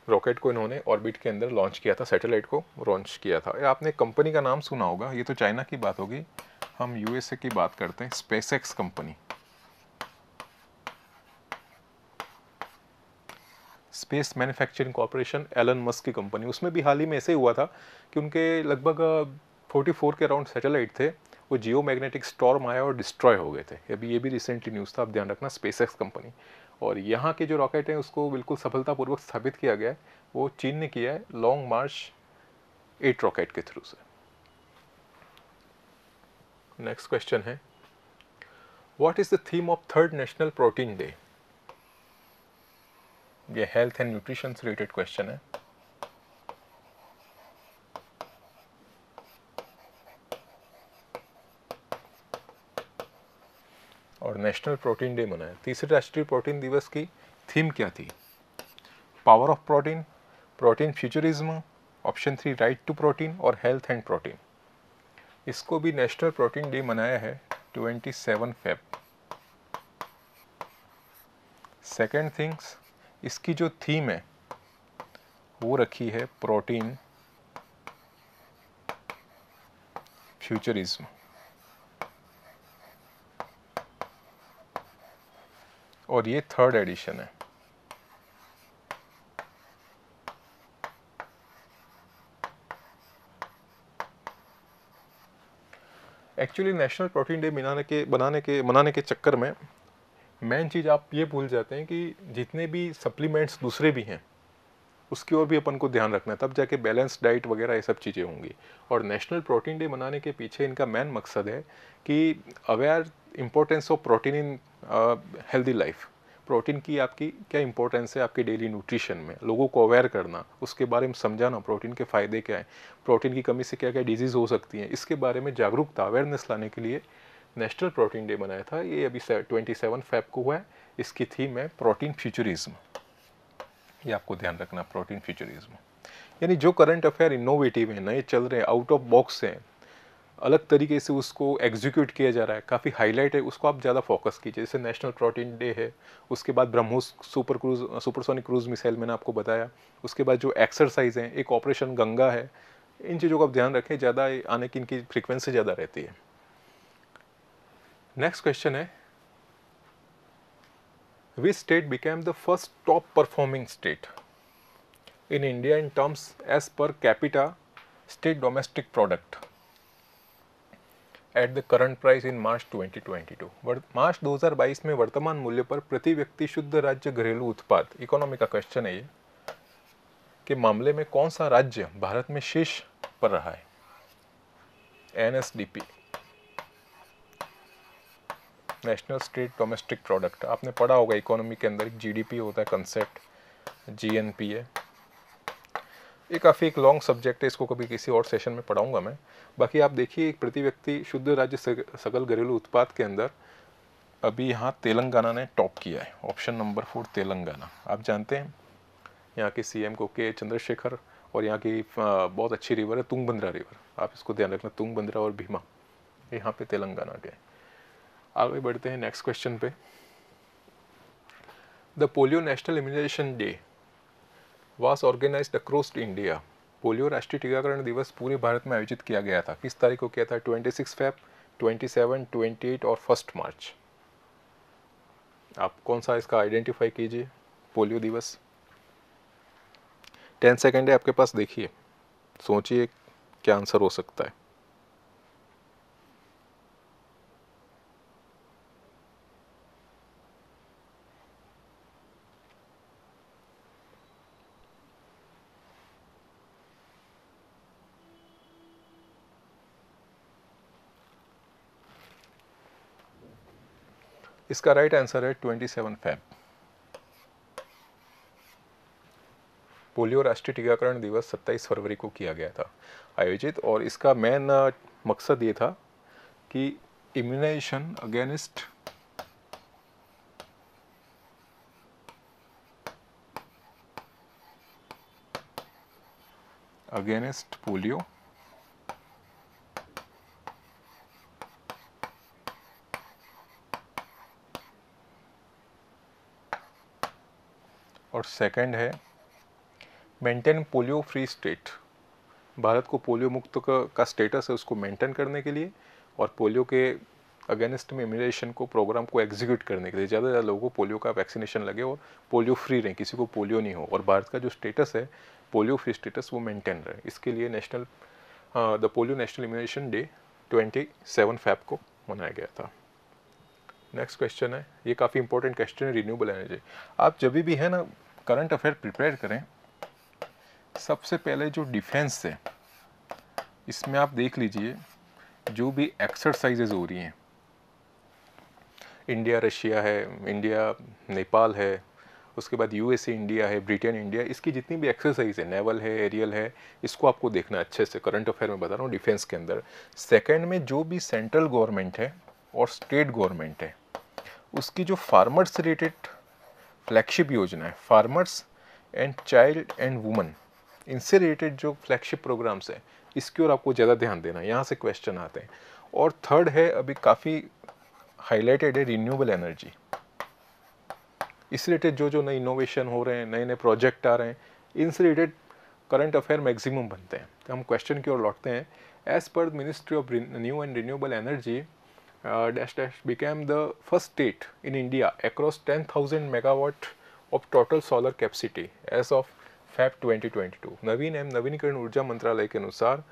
रॉकेट को इन्होंने ऑर्बिट के अंदर लॉन्च किया था, सैटेलाइट को लॉन्च किया था। आपने कंपनी का नाम सुना होगा, ये तो चाइना की बात होगी, हम यूएसए की बात करते हैं, SpaceX company. Space manufacturing corporation, Elon Musk की कंपनी। उसमें भी हाल ही में ऐसे हुआ था कि उनके लगभग 44 के अराउंड सैटेलाइट थे, वो जियो मैग्नेटिक स्टॉर्म आया और डिस्ट्रॉय हो गए थे। अभी ये भी रिसेंटली न्यूज़ था, आप ध्यान रखना, स्पेसएक्स कंपनी। और यहाँ के जो रॉकेट हैं उसको बिल्कुल सफलतापूर्वक स्थापित किया गया है, वो चीन ने किया है लॉन्ग मार्च 8 रॉकेट के थ्रू से। नेक्स्ट क्वेश्चन है, what is the theme of 3rd national protein day? ये हेल्थ एंड न्यूट्रिशन से रिलेटेड क्वेश्चन है। और नेशनल प्रोटीन डे मनाया। तीसरे राष्ट्रीय प्रोटीन दिवस की थीम क्या थी? Power of protein, protein futurism, option 3 right to protein और हेल्थ एंड प्रोटीन। इसको भी नेशनल प्रोटीन डे मनाया है 27 फेब। सेकेंड थिंग्स, इसकी जो थीम है वो रखी है प्रोटीन फ्यूचरिज्म, और ये थर्ड एडिशन है। एक्चुअली नेशनल प्रोटीन डे मनाने के चक्कर में मेन चीज़ आप ये भूल जाते हैं कि जितने भी सप्लीमेंट्स दूसरे भी हैं उसकी ओर भी अपन को ध्यान रखना है, तब जाके बैलेंस डाइट वगैरह ये सब चीज़ें होंगी। और नेशनल प्रोटीन डे मनाने के पीछे इनका मेन मकसद है कि aware importance of protein in healthy life, protein की आपकी क्या इंपॉर्टेंस है आपके डेली न्यूट्रिशन में, लोगों को अवेयर करना, उसके बारे में समझाना, प्रोटीन के फ़ायदे क्या हैं, प्रोटीन की कमी से क्या क्या डिजीज़ हो सकती हैं, इसके बारे में जागरूकता अवेयरनेस लाने के लिए नेशनल प्रोटीन डे मनाया था। ये अभी 27 फेब को हुआ है। इसकी थीम है प्रोटीन फ्यूचरिज्म, ये आपको ध्यान रखना, प्रोटीन फ्यूचरिज्म। यानी जो करंट अफेयर इनोवेटिव हैं, नए चल रहे हैं, आउट ऑफ बॉक्स हैं, अलग तरीके से उसको एग्जीक्यूट किया जा रहा है, काफ़ी हाईलाइट है, उसको आप ज़्यादा फोकस कीजिए। जैसे नेशनल प्रोटीन डे है, उसके बाद ब्रह्मोस सुपरसोनिक क्रूज मिसाइल मैंने आपको बताया, उसके बाद जो एक्सरसाइज हैं, एक ऑपरेशन गंगा है, इन चीज़ों का आप ध्यान रखें, ज़्यादा आने की इनकी फ्रीक्वेंसी ज़्यादा रहती है। नेक्स्ट क्वेश्चन है, which state became the first top performing state in India in terms as per capita state domestic product at the current price in March 2022? मार्च 2022 में वर्तमान मूल्य पर प्रति व्यक्ति शुद्ध राज्य घरेलू उत्पाद, इकोनॉमी का क्वेश्चन है ये, के मामले में कौन सा राज्य भारत में शीर्ष पर रहा है? NSDP, national state domestic product, आपने पढ़ा होगा इकोनॉमी के अंदर एक GDP होता है कंसेप्ट, GNP है। ये काफ़ी एक लॉन्ग सब्जेक्ट है, इसको कभी किसी और सेशन में पढ़ाऊंगा मैं। बाकी आप देखिए, एक प्रति व्यक्ति शुद्ध राज्य सकल घरेलू उत्पाद के अंदर अभी यहाँ तेलंगाना ने टॉप किया है, ऑप्शन नंबर 4 तेलंगाना। आप जानते हैं यहाँ के CM को के चंद्रशेखर, और यहाँ की बहुत अच्छी रिवर है तुंगभद्रा रिवर, आप इसको ध्यान रखना, तुंगभद्रा और भीमा, यहाँ पे तेलंगाना के। आगे बढ़ते हैं नेक्स्ट क्वेश्चन पे। The polio national immunisation day was organised across India. Polio राष्ट्रीय टीकाकरण दिवस पूरे भारत में आयोजित किया गया था। किस तारीख को किया था? 26 फेब, 27, 28 और 1 मार्च। आप कौन सा इसका आइडेंटिफाई कीजिए पोलियो दिवस। 10 सेकेंड है आपके पास, देखिए, सोचिए क्या आंसर हो सकता है। इसका राइट आंसर है 27 फेब। पोलियो राष्ट्रीय टीकाकरण दिवस 27 फरवरी को किया गया था आयोजित, और इसका मेन मकसद ये था कि इम्यूनाइजेशन अगेंस्ट पोलियो और सेकंड है maintain polio free state, Bharat को पोलियो मुक्त का स्टेटस है उसको मेंटेन करने के लिए, और पोलियो के अगेंस्ट में इम्यूनाइजेशन को प्रोग्राम को एग्जीक्यूट करने के लिए ज़्यादा से ज़्यादा लोगों को पोलियो का वैक्सीनेशन लगे और पोलियो फ्री रहे, किसी को पोलियो नहीं हो, और भारत का जो स्टेटस है पोलियो फ्री स्टेटस वो मेंटेन रहे। इसके लिए the polio national immunisation day 27 Feb को मनाया गया था। नेक्स्ट क्वेश्चन है, ये काफ़ी इंपॉर्टेंट क्वेश्चन है, रिन्यूएबल एनर्जी। आप जब भी है ना करंट अफेयर प्रिपेयर करें, सबसे पहले जो डिफेंस है इसमें आप देख लीजिए जो भी एक्सरसाइजेज हो रही हैं, इंडिया रशिया है, इंडिया नेपाल है, उसके बाद USA इंडिया है, ब्रिटेन इंडिया, इसकी जितनी भी एक्सरसाइज है, नेवल है, एरियल है, इसको आपको देखना अच्छे से, करंट अफेयर में बता रहा हूँ डिफेंस के अंदर। सेकंड में जो भी सेंट्रल गवर्नमेंट है और स्टेट गवर्नमेंट है उसकी जो फार्मर्स रिलेटेड फ्लैगशिप योजना है, farmers and child and women, इनसे रिलेटेड जो फ्लैगशिप प्रोग्राम्स है इसकी ओर आपको ज़्यादा ध्यान देना है, यहाँ से क्वेश्चन आते हैं। और थर्ड है, अभी काफ़ी हाईलाइटेड है, रिन्यूएबल एनर्जी। इससे रिलेटेड जो जो नए इनोवेशन हो रहे हैं, नए नए प्रोजेक्ट आ रहे हैं, इनसे रिलेटेड करंट अफेयर मैक्सिमम बनते हैं। तो हम क्वेश्चन की ओर लौटते हैं। एज पर ministry of new and renewable energy dash dash became the first state in India across 10,000 megawatt of total solar capacity as of Feb 2022। नवीन एवं नवीनीकरण ऊर्जा मंत्रालय के अनुसार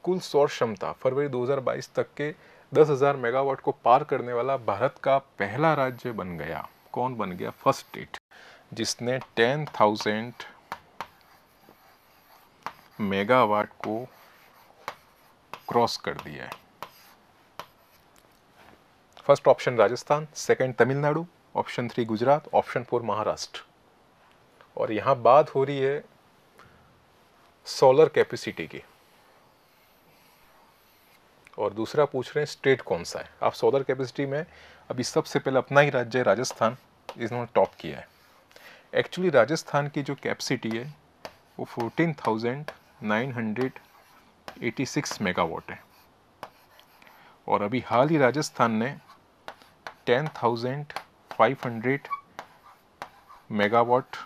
कुल सौर क्षमता फरवरी 2022 तक के 10,000 मेगावाट को पार करने वाला भारत का पहला राज्य बन गया। कौन बन गया? फर्स्ट स्टेट जिसने 10,000 मेगावाट को क्रॉस कर दिया है। First option Rajasthan, second Tamil Nadu, option 3 Gujarat, option 4 Maharashtra. और यहां बात हो रही है सोलर कैपेसिटी की, और दूसरा पूछ रहे हैं स्टेट कौन सा है। आप सोलर कैपेसिटी में अभी सबसे पहले अपना ही राज्य राजस्थान इन्होंने टॉप किया है। एक्चुअली राजस्थान की जो कैपेसिटी है वो 14,986 मेगावाट है, और अभी हाल ही राजस्थान ने 10,500 मेगावाट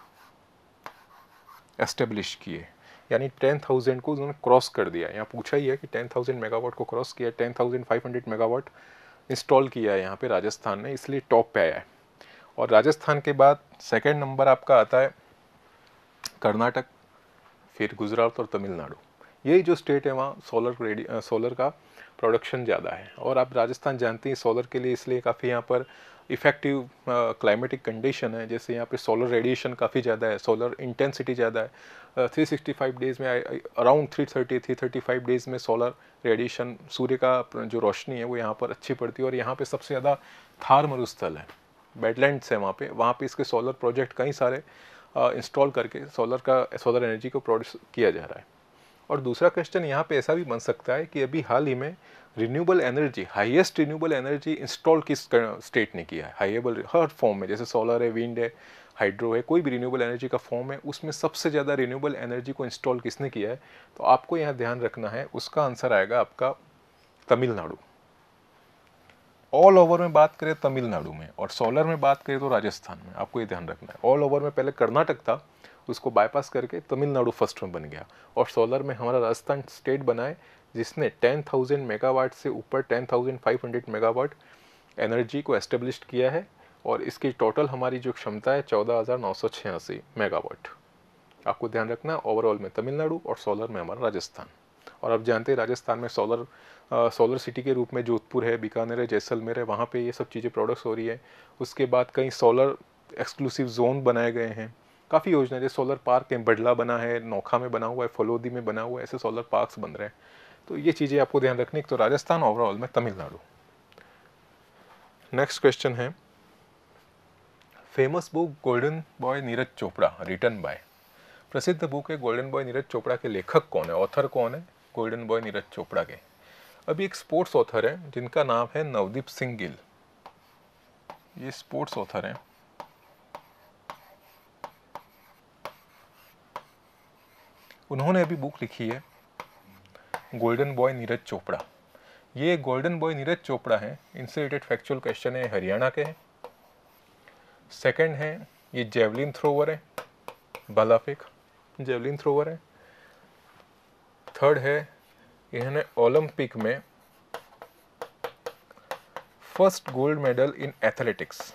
एस्टेब्लिश किए, यानी 10,000 को उन्होंने क्रॉस कर दिया। यहाँ पूछा ही है कि 10,000 मेगावाट को क्रॉस किया, 10,500 मेगावाट इंस्टॉल किया है यहाँ पे राजस्थान ने, इसलिए टॉप पे आया है। और राजस्थान के बाद सेकंड नंबर आपका आता है कर्नाटक, फिर गुजरात और तमिलनाडु। यही जो स्टेट है वहाँ सोलर का प्रोडक्शन ज़्यादा है। और आप राजस्थान जानते हैं सोलर के लिए इसलिए काफ़ी यहाँ पर इफ़ेक्टिव क्लाइमेटिक कंडीशन है। जैसे यहाँ पे सोलर रेडिएशन काफ़ी ज़्यादा है, सोलर इंटेंसिटी ज़्यादा है। 365 डेज़ में अराउंड 335 डेज़ में सोलर रेडिएशन, सूर्य का जो रोशनी है वो यहाँ पर अच्छी पड़ती है। और यहाँ पे सबसे ज़्यादा थार मरुस्थल है, वेटलैंड्स है वहाँ पे इसके सोलर प्रोजेक्ट कई सारे इंस्टॉल करके सोलर एनर्जी को प्रोड्यूस किया जा रहा है। और दूसरा क्वेश्चन यहाँ पे ऐसा भी बन सकता है कि अभी हाल ही में renewable energy, highest renewable energy install किस स्टेट ने किया है? हाईएबल हर फॉर्म में, जैसे सोलर है, विंड है, हाइड्रो है, कोई भी रिन्यूएबल एनर्जी का फॉर्म है, उसमें सबसे ज़्यादा रिन्यूएबल एनर्जी को इंस्टॉल किसने किया है? तो आपको यहाँ ध्यान रखना है, उसका आंसर आएगा आपका तमिलनाडु। ऑल ओवर में बात करें तमिलनाडु में, और सोलर में बात करें तो राजस्थान में। आपको ये ध्यान रखना है, ऑल ओवर में पहले कर्नाटक था, उसको बाईपास करके तमिलनाडु फर्स्ट में बन गया। और सोलर में हमारा राजस्थान स्टेट बना है जिसने 10,000 मेगावाट से ऊपर 10,500 मेगावाट एनर्जी को एस्टेब्लिश किया है। और इसकी टोटल हमारी जो क्षमता है 14,986 मेगावाट। आपको ध्यान रखना, ओवरऑल में तमिलनाडु और सोलर में हमारा राजस्थान। और आप जानते हैं राजस्थान में सोलर सिटी के रूप में जोधपुर है, बीकानेर है, जैसलमेर है, वहाँ पे ये सब चीज़ें प्रोडक्ट्स हो रही है। उसके बाद कई सोलर एक्सक्लूसिव जोन बनाए गए हैं, काफ़ी योजना, जैसे सोलर पार्क है, बडला बना है, नोखा में बना हुआ है, फलोदी में बना हुआ है, ऐसे सोलर पार्क्स बन रहे हैं। तो ये चीज़ें आपको ध्यान रखनी। तो राजस्थान, ओवरऑल में तमिलनाडु। नेक्स्ट क्वेश्चन है, famous book golden boy Neeraj Chopra written by. प्रसिद्ध बुक है गोल्डन बॉय नीरज चोपड़ा के लेखक कौन है, ऑथर कौन है गोल्डन बॉय नीरज चोपड़ा के? अभी एक स्पोर्ट्स ऑथर है जिनका नाम है नवदीप सिंह गिल। ये स्पोर्ट्स ऑथर हैं। उन्होंने अभी बुक लिखी है गोल्डन बॉय नीरज चोपड़ा। ये गोल्डन बॉय नीरज चोपड़ा है, इनसे रिलेटेड फैक्चुअल क्वेश्चन है, हरियाणा के हैं। सेकंड है, ये जेवलिन थ्रोवर है, भाला फेंक जेवलिन थ्रोवर है। थर्ड है, इन्होंने ओलंपिक में first gold medal in athletics.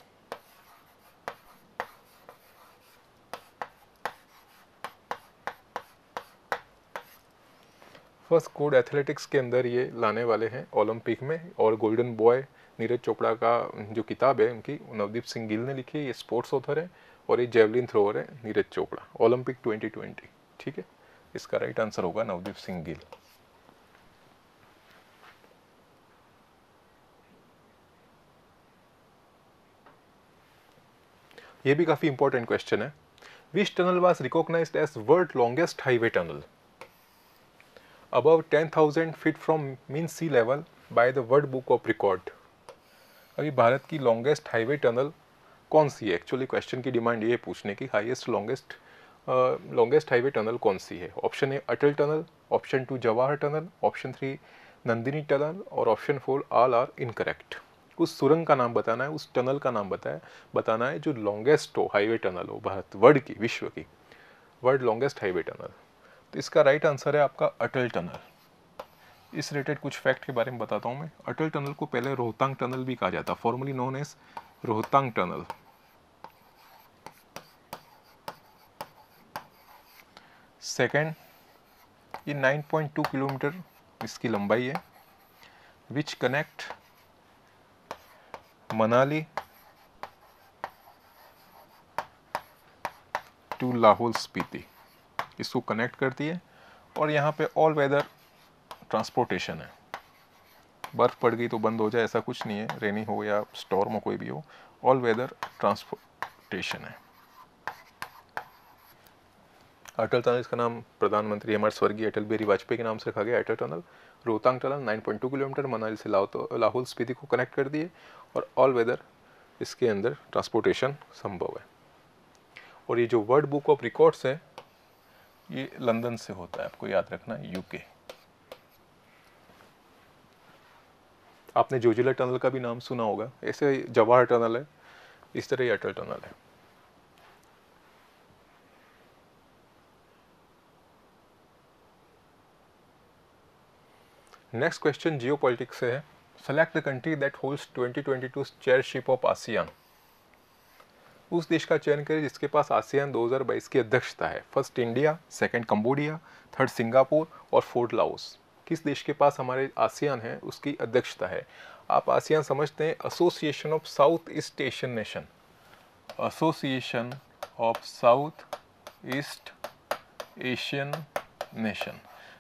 First gold athletics के अंदर ये लाने वाले हैं ओलंपिक में। और गोल्डन बॉय नीरज चोपड़ा का जो किताब है उनकी नवदीप सिंह गिल ने लिखी है, ये स्पोर्ट्स ऑथर है। और ये जेवलिन थ्रोअर है नीरज चोपड़ा, ओलंपिक 2020। ठीक है, इसका राइट आंसर होगा नवदीप सिंह गिल। ये भी काफी इंपॉर्टेंट क्वेश्चन है। Which tunnel was recognised as world longest highway tunnel above 10,000 feet from mean sea level by the world book of record? अभी भारत की लॉन्गेस्ट हाईवे टनल कौन सी है? एक्चुअली क्वेश्चन की डिमांड ये है पूछने की, हाईएस्ट लॉन्गेस्ट हाईवे टनल कौन सी है? Option A Atal tunnel, option 2 Jawahar tunnel, option 3 Nandini tunnel और ऑप्शन 4 ऑल आर इनकरेक्ट। उस सुरंग का नाम बताना है, उस टनल का नाम बताना है जो लॉन्गेस्ट हो, हाईवे टनल हो भारत वर्ल्ड की, विश्व की वर्ल्ड लॉन्गेस्ट हाईवे टनल। तो इसका राइट आंसर है आपका अटल टनल। इस रिलेटेड कुछ फैक्ट के बारे में बताता हूँ मैं। अटल टनल को पहले रोहतांग टनल भी कहा जाता, formally known as Rohtang tunnel. Second, ये 9.2 किलोमीटर इसकी लंबाई है, which connect Manali to Lahaul Spiti, इसको कनेक्ट करती है। और यहाँ पे ऑल वेदर ट्रांसपोर्टेशन है, बर्फ़ पड़ गई तो बंद हो जाए ऐसा कुछ नहीं है, रेनी हो या स्टॉर्म हो कोई भी हो, ऑल वेदर ट्रांसपोर्टेशन है। अटल टनल, इसका नाम प्रधानमंत्री हमारे स्वर्गीय अटल बिहारी वाजपेयी के नाम से रखा गया, Atal tunnel. Rohtang tunnel 9.2 kilometre Manali से लाहौल स्पीति को कनेक्ट कर दिए, और ऑल वेदर इसके अंदर ट्रांसपोर्टेशन संभव है। और ये जो वर्ल्ड बुक ऑफ रिकॉर्ड्स है ये लंदन से होता है, आपको याद रखना, यूके। आपने जोजिला टनल का भी नाम सुना होगा, ऐसे जवाहर टनल है, इस तरह ही अटल टनल है। नेक्स्ट क्वेश्चन जियोपॉलिटिक्स से है। Select the country that holds 2022 chairship of ASEAN. उस देश का चयन करें जिसके पास आसियान 2022 की अध्यक्षता है। First India, second Cambodia, third Singapore और फोर्थ लाओस। किस देश के पास हमारे आसियान है उसकी अध्यक्षता है। आप आसियान समझते हैं association of south east Asian nation, association of south east Asian nation.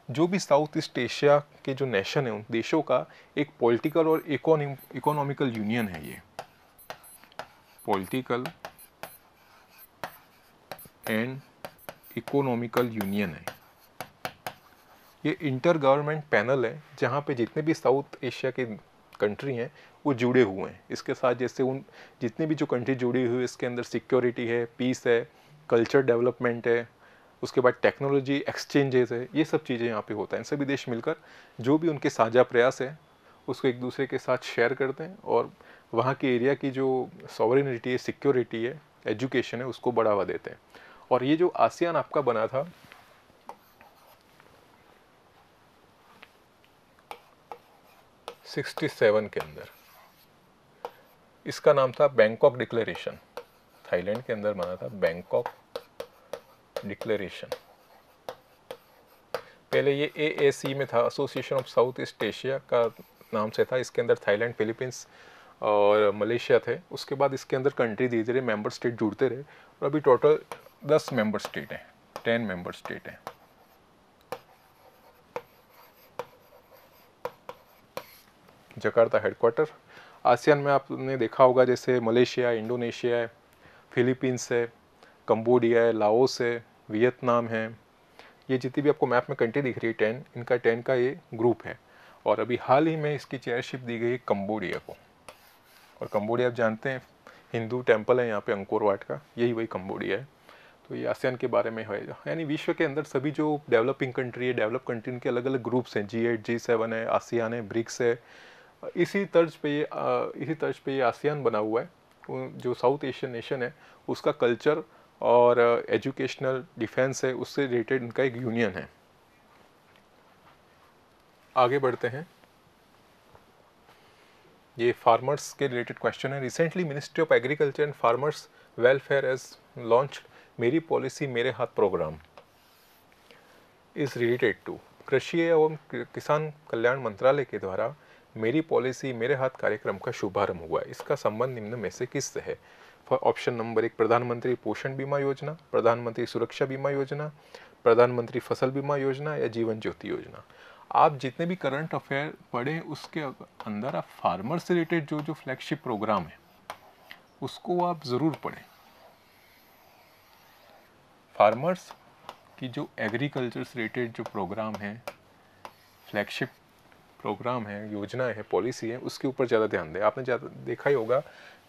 जो भी साउथ ईस्ट एशिया के जो नेशन है उन देशों का एक पॉलिटिकल और इकोनॉमिकल यूनियन है। ये पॉलिटिकल एंड इकोनॉमिकल यूनियन है। ये इंटर गवर्नमेंट पैनल है जहाँ पे जितने भी साउथ एशिया के कंट्री हैं वो जुड़े हुए हैं इसके साथ। जैसे उन जितने भी जो कंट्री जुड़ी हुई है इसके अंदर सिक्योरिटी है, पीस है, कल्चर डेवलपमेंट है, उसके बाद टेक्नोलॉजी एक्सचेंजेस है, ये सब चीज़ें यहाँ पे होता है। इन सभी देश मिलकर जो भी उनके साझा प्रयास है उसको एक दूसरे के साथ शेयर करते हैं और वहाँ के एरिया की जो सॉवरेनिटी है, सिक्योरिटी है, एजुकेशन है, उसको बढ़ावा देते हैं। और ये जो आसियान आपका बना था 67 के अंदर, इसका नाम था बैंकॉक डिक्लेरेशन। थाईलैंड के अंदर बना था बैंकॉक डिक्लेरेशन। पहले ये AAC में था, association of south east Asia का नाम से था। इसके अंदर थाईलैंड, फिलीपींस और मलेशिया थे। उसके बाद इसके अंदर कंट्री धीरे धीरे मेंबर स्टेट जुड़ते रहे और अभी टोटल 10 मेंबर स्टेट हैं, 10 मेंबर स्टेट हैं। Jakarta headquarter. आसियान में आपने देखा होगा जैसे मलेशिया, इंडोनेशिया है, फिलीपींस है, कंबोडिया है, लाओस है, वियतनाम है। ये जितनी भी आपको मैप में कंट्री दिख रही है 10, इनका 10 का ये ग्रुप है। और अभी हाल ही में इसकी चेयरशिप दी गई कंबोडिया को। और कंबोडिया आप जानते हैं हिंदू टेम्पल है यहाँ पे अंकोर वाट का, यही वही कंबोडिया है। तो ये आसियान के बारे में है। यानी विश्व के अंदर सभी जो डेवलपिंग कंट्री है, डेवलप कंट्री, इनके अलग अलग ग्रुप्स हैं। G8, G7 है, आसियान है, ब्रिक्स है। इसी तर्ज पे ये आसियान बना हुआ है। जो साउथ एशियन नेशन है उसका कल्चर और एजुकेशनल, डिफेंस है, उससे रिलेटेड इनका एक यूनियन है। आगे बढ़ते हैं। ये फार्मर्स के रिलेटेड क्वेश्चन है। Recently ministry of agriculture and farmers welfare has launched मेरी पॉलिसी मेरे हाथ प्रोग्राम इज रिलेटेड टू। कृषि एवं किसान कल्याण मंत्रालय के द्वारा मेरी पॉलिसी मेरे हाथ कार्यक्रम का शुभारंभ हुआ है। इसका संबंध निम्न में से किससे है? ऑप्शन नंबर 1 प्रधानमंत्री पोषण बीमा योजना, प्रधानमंत्री सुरक्षा बीमा योजना, प्रधानमंत्री फसल बीमा योजना या जीवन ज्योति योजना। आप जितने भी करंट अफेयर पढ़ें उसके अंदर आप फार्मर से रिलेटेड जो जो फ्लैगशिप प्रोग्राम है उसको आप ज़रूर पढ़ें। फार्मर्स की जो एग्रीकल्चर से रिलेटेड जो प्रोग्राम है, फ्लैगशिप प्रोग्राम है, योजना है, पॉलिसी है, उसके ऊपर ज़्यादा ध्यान दें। आपने ज़्यादा देखा ही होगा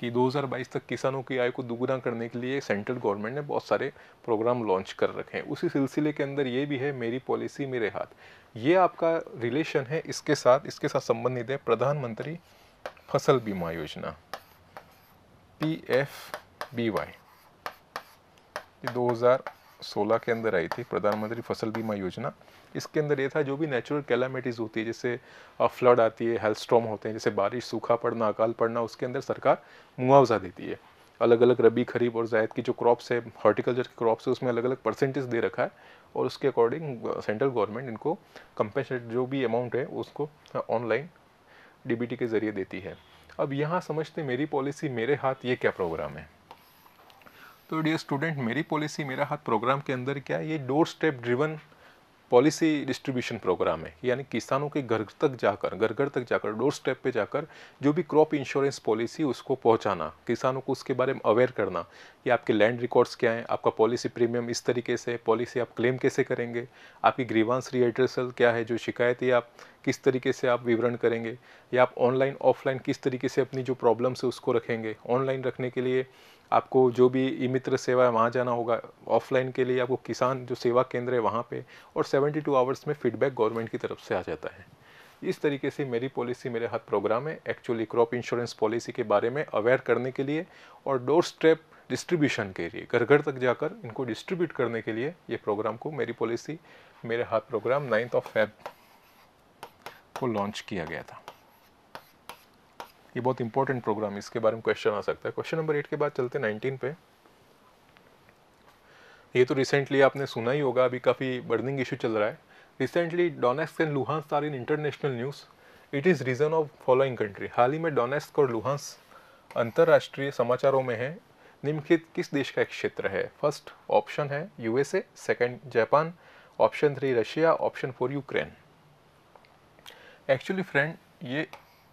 कि 2022 तक किसानों की आय को दुगुना करने के लिए सेंट्रल गवर्नमेंट ने बहुत सारे प्रोग्राम लॉन्च कर रखे हैं। उसी सिलसिले के अंदर ये भी है मेरी पॉलिसी मेरे हाथ। ये आपका रिलेशन है इसके साथ संबंधित है प्रधानमंत्री फसल बीमा योजना PFBY, ये 2016 के अंदर आई थी, प्रधानमंत्री फसल बीमा योजना। इसके अंदर ये था जो भी नेचुरल कैलामिटीज़ होती है, जैसे फ्लड आती है, हेल्स्टॉर्म होते हैं, जैसे बारिश, सूखा पड़ना, अकाल पड़ना, उसके अंदर सरकार मुआवजा देती है। अलग अलग रबी, खरीफ और जायद की जो क्रॉप्स है, हॉर्टिकल्चर की क्रॉप्स है, उसमें अलग अलग परसेंटेज दे रखा है और उसके अकॉर्डिंग सेंट्रल गवर्नमेंट इनको कंपेंसेट जो भी अमाउंट है उसको ऑनलाइन DBT के ज़रिए देती है। अब यहाँ समझते मेरी पॉलिसी मेरे हाथ, ये क्या प्रोग्राम है। तो डियर स्टूडेंट, मेरी पॉलिसी मेरा हाथ प्रोग्राम के अंदर क्या है, ये door step driven policy distribution programme है। यानी किसानों के घर तक जाकर, घर घर तक जाकर, डोर स्टेप पे जाकर जो भी क्रॉप इंश्योरेंस पॉलिसी उसको पहुंचाना, किसानों को उसके बारे में अवेयर करना कि आपके लैंड रिकॉर्ड्स क्या हैं, आपका पॉलिसी प्रीमियम इस तरीके से, पॉलिसी आप क्लेम कैसे करेंगे, आपकी ग्रीवांस रिएड्रेसल क्या है, जो शिकायतें आप किस तरीके से आप विवरण करेंगे, या आप ऑनलाइन ऑफलाइन किस तरीके से अपनी जो प्रॉब्लम्स है उसको रखेंगे। ऑनलाइन रखने के लिए आपको जो भी ई मित्र सेवा है वहाँ जाना होगा, ऑफलाइन के लिए आपको किसान जो सेवा केंद्र है वहाँ पे, और 72 आवर्स में फीडबैक गवर्नमेंट की तरफ से आ जाता है। इस तरीके से मेरी पॉलिसी मेरे हाथ प्रोग्राम है एक्चुअली क्रॉप इंश्योरेंस पॉलिसी के बारे में अवेयर करने के लिए और डोर स्टेप डिस्ट्रीब्यूशन के लिए, घर घर तक जाकर इनको डिस्ट्रीब्यूट करने के लिए ये प्रोग्राम को, मेरी पॉलिसी मेरे हाथ प्रोग्राम 9 फेब को लॉन्च किया गया था। ये बहुत इंपॉर्टेंट प्रोग्राम, इसके बारे में क्वेश्चन आ सकता है। क्वेश्चन नंबर 8 के बाद चलते 19 पे। ये तो रिसेंटली आपने सुना ही होगा, अभी काफ़ी बर्निंग इशू चल रहा है। Recently Donetsk and Luhansk are in international news, it is region of following country. हाल ही में डोनेट्स्क और लुहांस्क अंतर्राष्ट्रीय समाचारों में है। निम्नलिखित किस देश का एक क्षेत्र है। फर्स्ट ऑप्शन है USA, second Japan, option 3 Russia, option 4 Ukraine. Actually friend, ये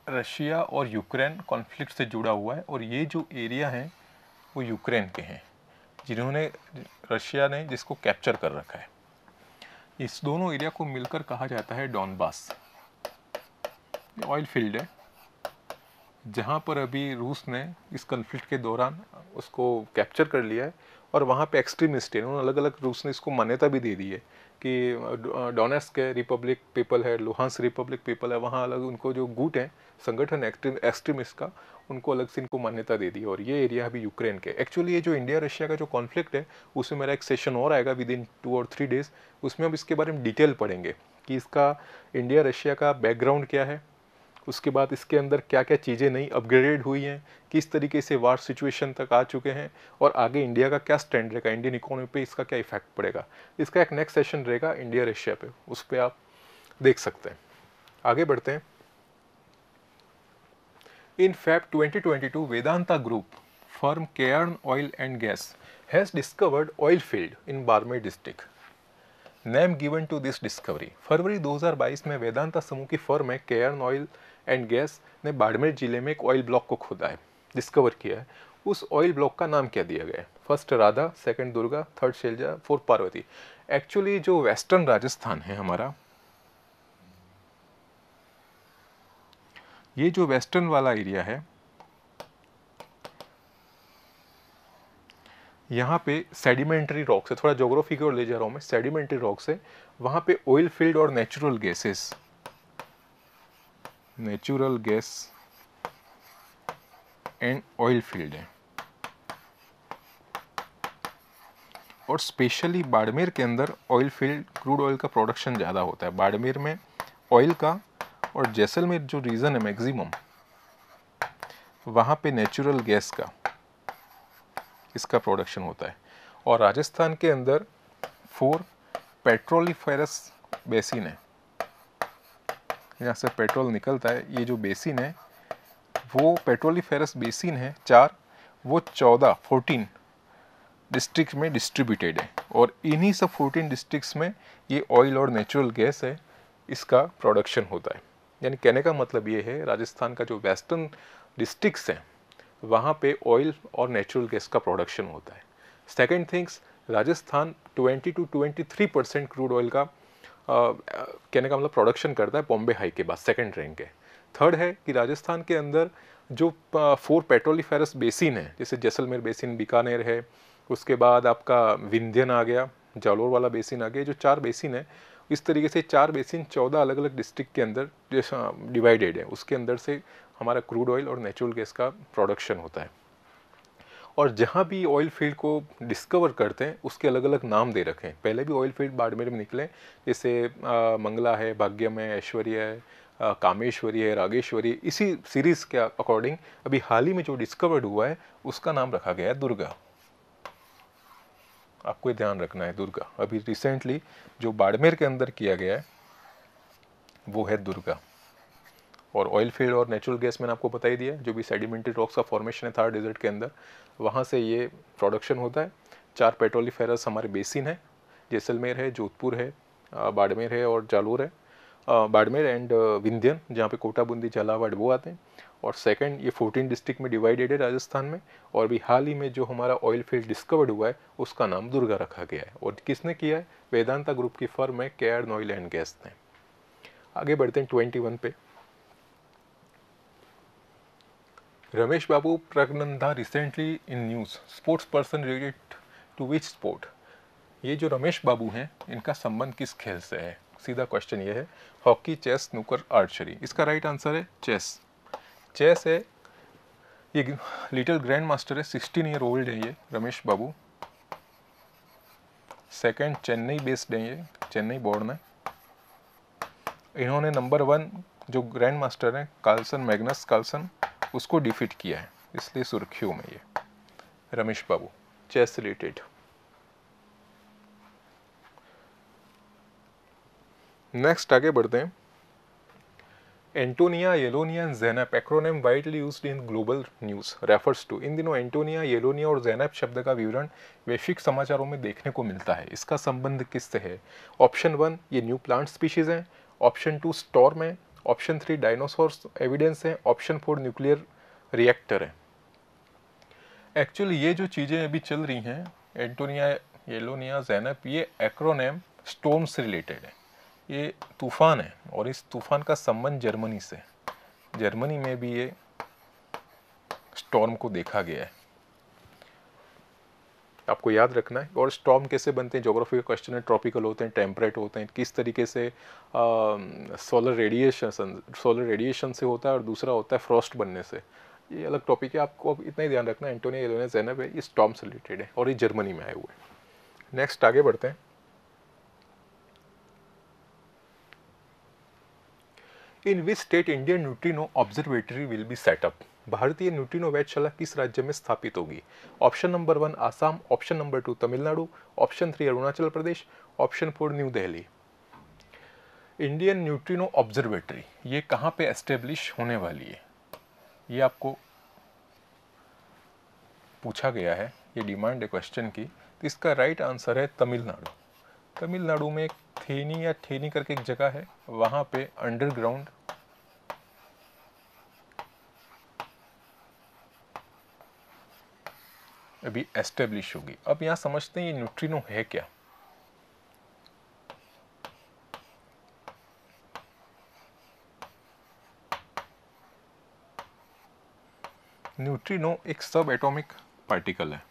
रशिया और यूक्रेन कॉन्फ्लिक्ट से जुड़ा हुआ है और ये जो एरिया है वो यूक्रेन के हैं, जिन्होंने, रशिया ने जिसको कैप्चर कर रखा है। इस दोनों एरिया को मिलकर कहा जाता है डॉनबास। ऑयल फील्ड है जहाँ पर अभी रूस ने इस कॉन्फ्लिक्ट के दौरान उसको कैप्चर कर लिया है और वहाँ पे एक्सट्रीमिस्ट है, उन्होंने अलग अलग, रूस ने इसको मान्यता भी दे दी है कि डोनेट्स्क के रिपब्लिक पीपल है, लुहांस्क रिपब्लिक पीपल है, वहाँ अलग उनको जो गुट है, संगठन एक्सट्रीमिस्ट का, उनको अलग से इनको मान्यता दे दी। और ये एरिया अभी यूक्रेन के। एक्चुअली ये जो इंडिया रशिया का जो कॉन्फ्लिक्ट है उसमें मेरा एक सेशन और आएगा विद इन 2 और 3 डेज, उसमें हम इसके बारे में डिटेल पढ़ेंगे कि इसका इंडिया रशिया का बैकग्राउंड क्या है, उसके बाद इसके अंदर क्या क्या चीज़ें नई अपग्रेडेड हुई हैं, किस तरीके से वार सिचुएशन तक आ चुके हैं और आगे इंडिया का क्या स्टैंड रहेगा, इंडियन इकोनॉमी पे इसका क्या इफेक्ट पड़ेगा। इसका एक नेक्स्ट सेशन रहेगा इंडिया रशिया पे, उस पर आप देख सकते हैं। आगे बढ़ते हैं। इन Feb 2022, Vedanta Group firm Cairn Oil and Gas has discovered oil field in Barmer district. Name given to this discovery. फरवरी 2022 में वेदांता समूह की फर्म है केयर्न ऑयल एंड गैस ने बाड़मेर जिले में एक ऑयल ब्लॉक को खोदा है, डिस्कवर किया है। उस ऑयल ब्लॉक का नाम क्या दिया गया है। First Radha, second Durga, third Shailja, fourth Parvati. Actually जो वेस्टर्न राजस्थान है हमारा, ये जो वेस्टर्न वाला एरिया है, यहाँ पे सेडिमेंट्री रॉक्स है, थोड़ा ज्योग्राफी की ओर ले जा रहा हूँ मैं, सेडिमेंट्री रॉक्स है, वहाँ पे ऑयल फील्ड और natural gases, natural gas and oil field है। और स्पेशली बाड़मेर के अंदर ऑयल फील्ड, क्रूड ऑयल का प्रोडक्शन ज़्यादा होता है बाड़मेर में ऑयल का, और जैसलमेर जो रीजन है मैक्सिमम, वहाँ पे नेचुरल गैस का, इसका प्रोडक्शन होता है। और राजस्थान के अंदर 4 पेट्रोलिफेरस बेसिन है, यहाँ से पेट्रोल निकलता है। ये जो बेसिन है वो पेट्रोलिफेरस बेसिन है 4, वो 14 डिस्ट्रिक्ट में डिस्ट्रीब्यूटेड है और इन्हीं सब 14 डिस्ट्रिक्ट्स में ये ऑयल और नेचुरल गैस है, इसका प्रोडक्शन होता है। यानी कहने का मतलब ये है राजस्थान का जो वेस्टर्न डिस्ट्रिक्ट्स हैं वहाँ पे ऑयल और नेचुरल गैस का प्रोडक्शन होता है। Second things, Rajasthan 20 to 23% crude oil का कहने का मतलब प्रोडक्शन करता है बॉम्बे हाई के बाद, सेकेंड रैंक है। थर्ड है कि राजस्थान के अंदर जो 4 पेट्रोलिफेरस बेसिन है, जैसे जैसलमेर बेसिन, बीकानेर है, उसके बाद आपका विंध्यन आ गया, जालोर वाला बेसिन आ गया, जो 4 बेसिन है, इस तरीके से 4 बेसिन 14 अलग अलग डिस्ट्रिक्ट के अंदर जैसा डिवाइडेड है, उसके अंदर से हमारा क्रूड ऑयल और नेचुरल गैस का प्रोडक्शन होता है। और जहाँ भी ऑयल फील्ड को डिस्कवर करते हैं उसके अलग अलग नाम दे रखे हैं। पहले भी ऑयल फील्ड बाड़मेर में निकले, जैसे मंगला है, भाग्यम है, ऐश्वर्या है, कामेश्वरी है, रागेश्वरी। इसी सीरीज़ के अकॉर्डिंग अभी हाल ही में जो डिस्कवर्ड हुआ है उसका नाम रखा गया है दुर्गा। आपको ये ध्यान रखना है, दुर्गा। अभी रिसेंटली जो बाड़मेर के अंदर किया गया है वो है दुर्गा। और ऑयल फील्ड और नेचुरल गैस मैंने आपको बता ही दिया, जो भी सेडिमेंट्री रॉक्स का फॉर्मेशन है थार डेजर्ट के अंदर, वहाँ से ये प्रोडक्शन होता है। 4 पेट्रोलिफेरस हमारे बेसिन है, जैसलमेर है, जोधपुर है, बाड़मेर है और जालोर है। बाड़मेर एंड विंध्यन, जहाँ पे कोटा, बूंदी, झालावाड़ वो आते हैं। और सेकंड, ये 14 डिस्ट्रिक्ट में डिवाइडेड है राजस्थान में। और भी हाल ही में जो हमारा ऑयल फील्ड डिस्कवर्ड हुआ है उसका नाम दुर्गा रखा गया है। और किसने किया है? वेदांता ग्रुप की फर्म है केआर ऑयल एंड गैस ने। आगे बढ़ते हैं 21 पे। Ramesh Babu Praggnanandhaa recently in news, sports person related to which sport? ये जो रमेश बाबू हैं इनका संबंध किस खेल से है? सीधा क्वेश्चन ये है। Hockey, chess, snooker, archery. इसका राइट आंसर है चेस। चेस है, ये लिटिल ग्रैंड मास्टर है, 16 ईयर ओल्ड है ये रमेश बाबू। सेकंड, चेन्नई बेस्ड है ये, चेन्नई बोर्न है। इन्होंने नंबर 1 जो ग्रैंड मास्टर है कार्लसन, मैग्नस कार्लसन, उसको डिफीट किया है, इसलिए सुर्खियों में ये Ramesh Babu, chess related. Next आगे बढ़ते हैं। Antonia, Ylenia and Zeynep acronym widely used in global news refers to. इन दिनों एंटोनिया, येलोनिया और ज़ेनप शब्द का विवरण वैश्विक समाचारों में देखने को मिलता है। इसका संबंध किससे है? ऑप्शन 1 ये न्यू प्लांट स्पीशीज हैं, ऑप्शन 2 स्टॉर्म है, ऑप्शन 3 डायनासोर्स एविडेंस है, ऑप्शन 4 न्यूक्लियर रिएक्टर है। एक्चुअली ये जो चीज़ें अभी चल रही हैं, एंटोनिया, येलोनिया, ज़ेनप, ये एक्रोनिम स्टॉर्म से रिलेटेड है। ये तूफान है और इस तूफान का संबंध जर्मनी से, जर्मनी में भी ये स्टॉर्म को देखा गया है, आपको याद रखना है। और स्टॉर्म कैसे बनते हैं, ज्योग्राफी का क्वेश्चन है। ट्रॉपिकल होते हैं, टेम्परेट होते हैं, किस तरीके से सोलर रेडिएशन से होता है, और दूसरा होता है फ्रॉस्ट बनने से। ये अलग टॉपिक है, आपको अब इतना ही ध्यान रखना है। एंटोनिया, येलोनिया, ज़ेनप है, ये स्टॉर्म से रिलेटेड है और ये जर्मनी में आए हुए हैं। नेक्स्ट आगे बढ़ते हैं। In which state Indian neutrino observatory will be setup? भारतीय न्यूट्रिनो वेधशाला किस राज्य में स्थापित होगी? Option number 1 Assam, option number 2 Tamil Nadu, option 3 Arunachal Pradesh, option 4 New Delhi. Indian neutrino observatory ये कहाँ पे एस्टेब्लिश होने वाली है, ये आपको पूछा गया है, ये डिमांड है क्वेश्चन की। तो इसका राइट आंसर है तमिलनाडु। तमिलनाडु में एक थेनी या ठेनी करके एक जगह है, वहाँ पे अंडरग्राउंड अभी एस्टेब्लिश होगी। अब यहाँ समझते हैं ये न्यूट्रिनो है क्या। न्यूट्रिनो एक सब एटॉमिक पार्टिकल है।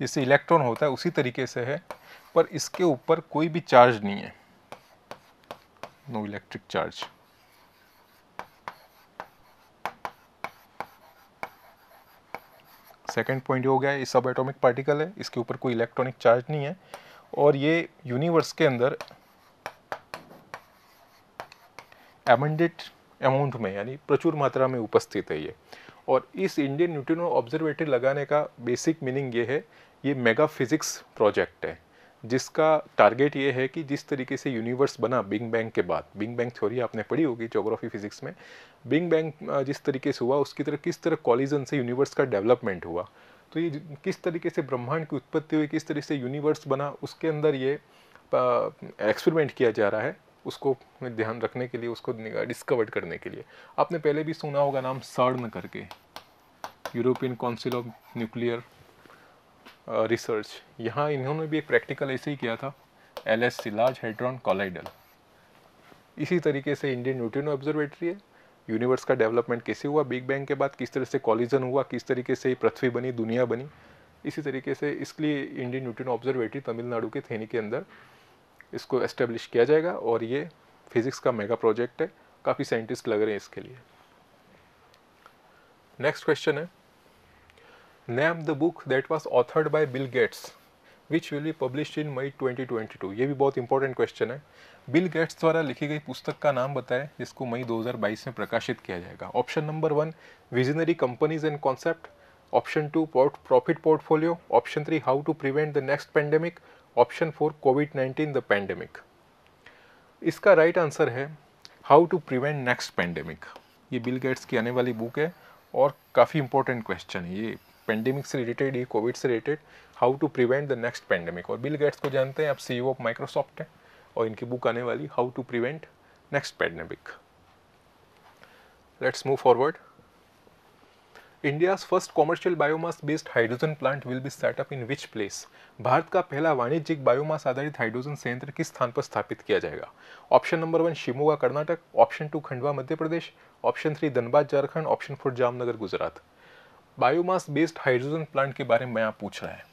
जैसे इलेक्ट्रॉन होता है उसी तरीके से है, पर इसके ऊपर कोई भी चार्ज नहीं है, no electric charge. Second point हो गया, ये सब एटॉमिक पार्टिकल है, इसके ऊपर कोई इलेक्ट्रॉनिक चार्ज नहीं है, और ये यूनिवर्स के अंदर एबंडेंट अमाउंट में, यानी प्रचुर मात्रा में उपस्थित है ये। और इस इंडियन न्यूट्रिनो ऑब्जर्वेटरी लगाने का बेसिक मीनिंग ये है, ये मेगा फिजिक्स प्रोजेक्ट है, जिसका टारगेट ये है कि जिस तरीके से यूनिवर्स बना बिग बैंग के बाद, बिग बैंग थ्योरी आपने पढ़ी होगी ज्योग्राफी फिजिक्स में, बिग बैंग जिस तरीके से हुआ उसकी तरह किस तरह कॉलिजन से यूनिवर्स का डेवलपमेंट हुआ, तो ये किस तरीके से ब्रह्मांड की उत्पत्ति हुई, किस तरीके से यूनिवर्स बना, उसके अंदर ये एक्सपेरिमेंट किया जा रहा है, उसको ध्यान रखने के लिए, उसको डिस्कवर करने के लिए। आपने पहले भी सुना होगा नाम सर्न करके, European council of nuclear research. यहाँ इन्होंने भी एक प्रैक्टिकल ऐसे ही किया था, LHC, लार्ज हेड्रॉन कोलाइडल। इसी तरीके से इंडियन न्यूट्रिनो ऑब्जर्वेटरी है, यूनिवर्स का डेवलपमेंट कैसे हुआ बिग बैंग के बाद, किस तरह से कॉलिजन हुआ, किस तरीके से पृथ्वी बनी, दुनिया बनी, इसी तरीके से इसलिए इंडियन न्यूट्रिनो ऑब्जर्वेटरी तमिलनाडु के थेनी के अंदर इसको एस्टेब्लिश किया जाएगा और ये फिजिक्स का मेगा प्रोजेक्ट है, काफ़ी साइंटिस्ट लग रहे हैं इसके लिए। नेक्स्ट क्वेश्चन है, name the book that was authored by Bill Gates which will be published in May 2022। ये भी बहुत इंपॉर्टेंट क्वेश्चन है। बिल गेट्स द्वारा लिखी गई पुस्तक का नाम बताएं जिसको मई 2022 में प्रकाशित किया जाएगा। Option number 1 visionary companies and concept, option 2 profit portfolio, option 3 how to prevent the next pandemic, option 4 कोविड-19 द पेंडेमिक। इसका राइट आंसर है how to prevent next pandemic. ये बिल गेट्स की आने वाली बुक है और काफ़ी इंपॉर्टेंट क्वेश्चन है ये, पेंडेमिक से रिलेटेड, ये कोविड से related, how to prevent the next pandemic. और बिल गेट्स को जानते हैं आप, CEO ऑफ माइक्रोसॉफ्ट है और इनकी बुक आने वाली how to prevent next pandemic. Let's move forward. India's first commercial biomass based hydrogen plant will be set up in which place. Bharat का पहला वाणिज्यिक बायोमास आधारित हाइड्रोजन संयंत्र किस स्थान पर स्थापित किया जाएगा। Option number 1 Shimoga Karnataka, option 2 Khandwa Madhya Pradesh, option 3 Dhanbad Jharkhand, option 4 Jamnagar Gujarat. Biomass based hydrogen plant के बारे में आप पूछ रहा है।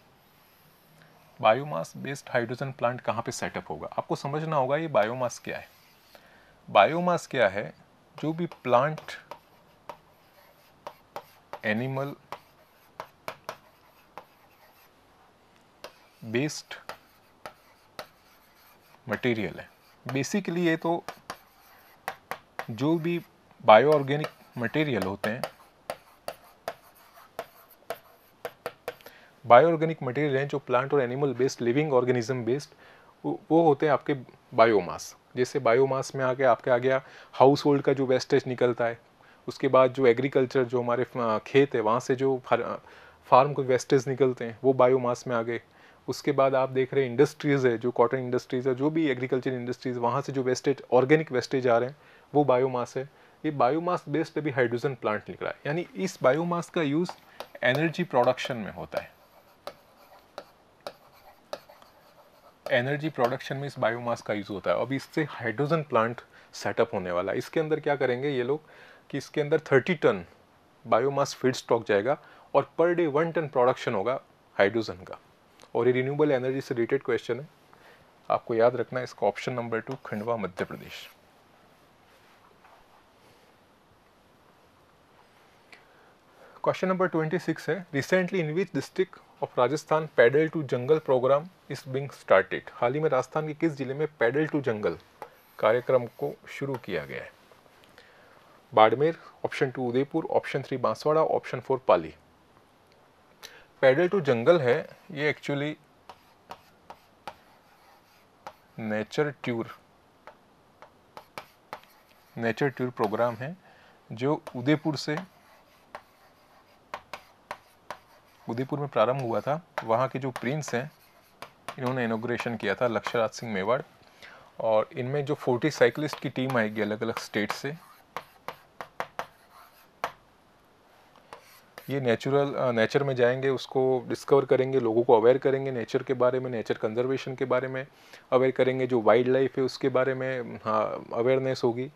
बायोमास बेस्ड हाइड्रोजन प्लांट कहाँ पे सेटअप होगा, आपको समझना होगा ये बायोमास क्या है। बायोमास क्या है, जो भी प्लांट, एनिमल बेस्ड मटेरियल है। बेसिकली ये तो जो भी बायो ऑर्गेनिक मटेरियल होते हैं, बायो ऑर्गेनिक मटेरियल हैं जो प्लांट और animal based, living organism based, वो होते हैं आपके बायोमास। जैसे बायोमास में आके आपके आ गया हाउस होल्ड का जो वेस्टेज निकलता है, उसके बाद जो एग्रीकल्चर, जो हमारे खेत है वहाँ से जो फार्म को वेस्टेज निकलते हैं वो बायोमास में आ गए। उसके बाद आप देख रहे हैं इंडस्ट्रीज़ है, जो कॉटन इंडस्ट्रीज़ है, जो भी एग्रीकल्चर इंडस्ट्रीज़, वहाँ से जो वेस्टेज, ऑर्गेनिक वेस्टेज आ रहे हैं वो बायोमास है। ये बायोमास बेस्ड अभी हाइड्रोजन प्लांट निकला है, यानी इस बायोमास का यूज़ एनर्जी प्रोडक्शन में होता है। एनर्जी प्रोडक्शन में इस बायोमास का यूज़ होता है। अब इससे हाइड्रोजन प्लांट सेटअप होने वाला है। इसके अंदर क्या करेंगे ये लोग कि इसके अंदर 30 टन बायोमास फीड स्टॉक जाएगा और पर डे 1 टन प्रोडक्शन होगा हाइड्रोजन का। और ये रिन्यूएबल एनर्जी से रिलेटेड क्वेश्चन है, आपको याद रखना है इसका option number 2 Khandwa Madhya Pradesh. Question number 26 है, recently in which district of Rajasthan pedal to jungle program is being started. हाल ही में राजस्थान के किस जिले में पैडल टू जंगल कार्यक्रम को शुरू किया गया है। Barmer, option 2 Udaipur, option 3 Banswara, option 4 Pali. Pedal to jungle है ये एक्चुअली नेचर टूर प्रोग्राम है जो उदयपुर में प्रारंभ हुआ था। वहाँ के जो प्रिंस हैं इन्होंने इनॉग्रेशन किया था, लक्ष्यराज सिंह मेवाड़। और इनमें जो 40 साइकिलिस्ट की टीम आएगी अलग अलग स्टेट से, ये नेचर में जाएंगे, उसको डिस्कवर करेंगे, लोगों को अवेयर करेंगे नेचर के बारे में, नेचर कंजर्वेशन के बारे में अवेयर करेंगे, जो वाइल्ड लाइफ है उसके बारे में अवेयरनेस होगी।